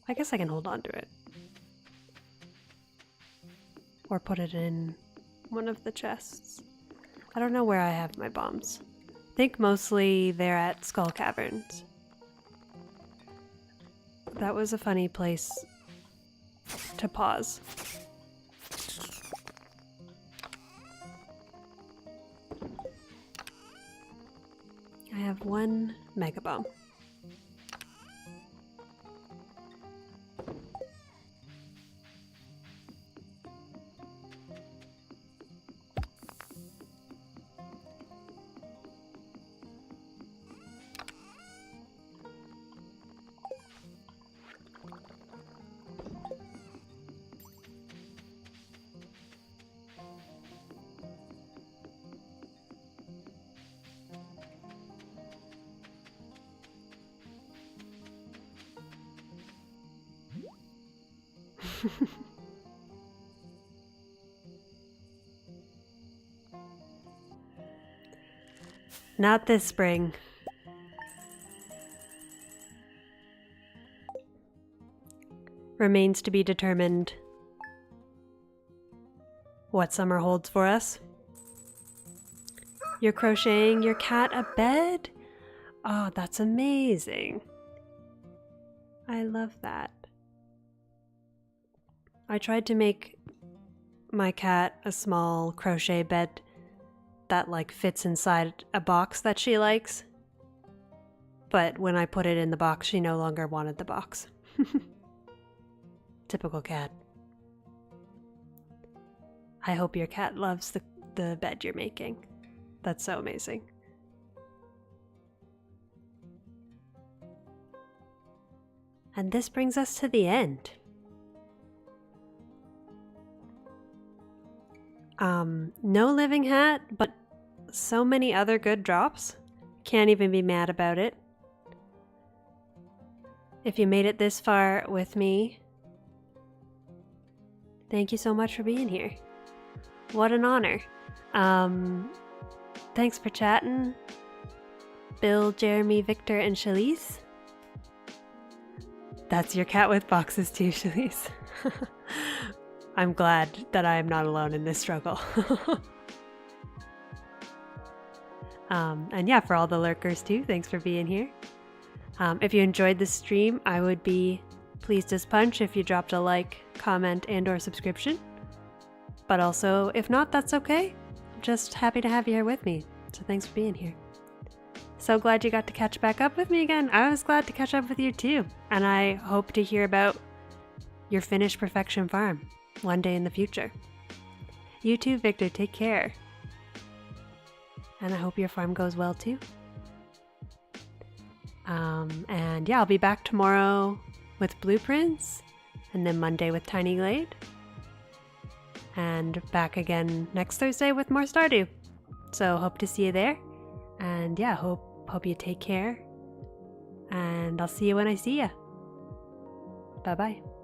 I guess I can hold on to it. Or put it in one of the chests. I don't know where I have my bombs. I think mostly they're at Skull Caverns. That was a funny place to pause. I have one mega bomb. Not this spring. Remains to be determined what summer holds for us. You're crocheting your cat a bed? Oh, that's amazing. I love that. I tried to make my cat a small crochet bed that like fits inside a box that she likes. But when I put it in the box, she no longer wanted the box. Typical cat. I hope your cat loves the bed you're making. That's so amazing. And this brings us to the end. No living hat, but so many other good drops. Can't even be mad about it. If you made it this far with me, thank you so much for being here. What an honor. Thanks for chatting, Bill, Jeremy, Victor, and Shalise. That's your cat with boxes too, Shalise. I'm glad that I am not alone in this struggle. And yeah, for all the lurkers too, thanks for being here. If you enjoyed this stream, I would be pleased as punch if you dropped a like, comment, and or subscription. But also, if not, that's okay. I'm just happy to have you here with me. So thanks for being here. So glad you got to catch back up with me again. I was glad to catch up with you too. And I hope to hear about your finished perfection farm one day in the future. You too, Victor. Take care. And I hope your farm goes well too. And yeah, I'll be back tomorrow with blueprints, and then Monday with Tiny Glade, and back again next Thursday with more Stardew. So hope to see you there, and yeah, hope you take care, and I'll see you when I see you. Bye bye.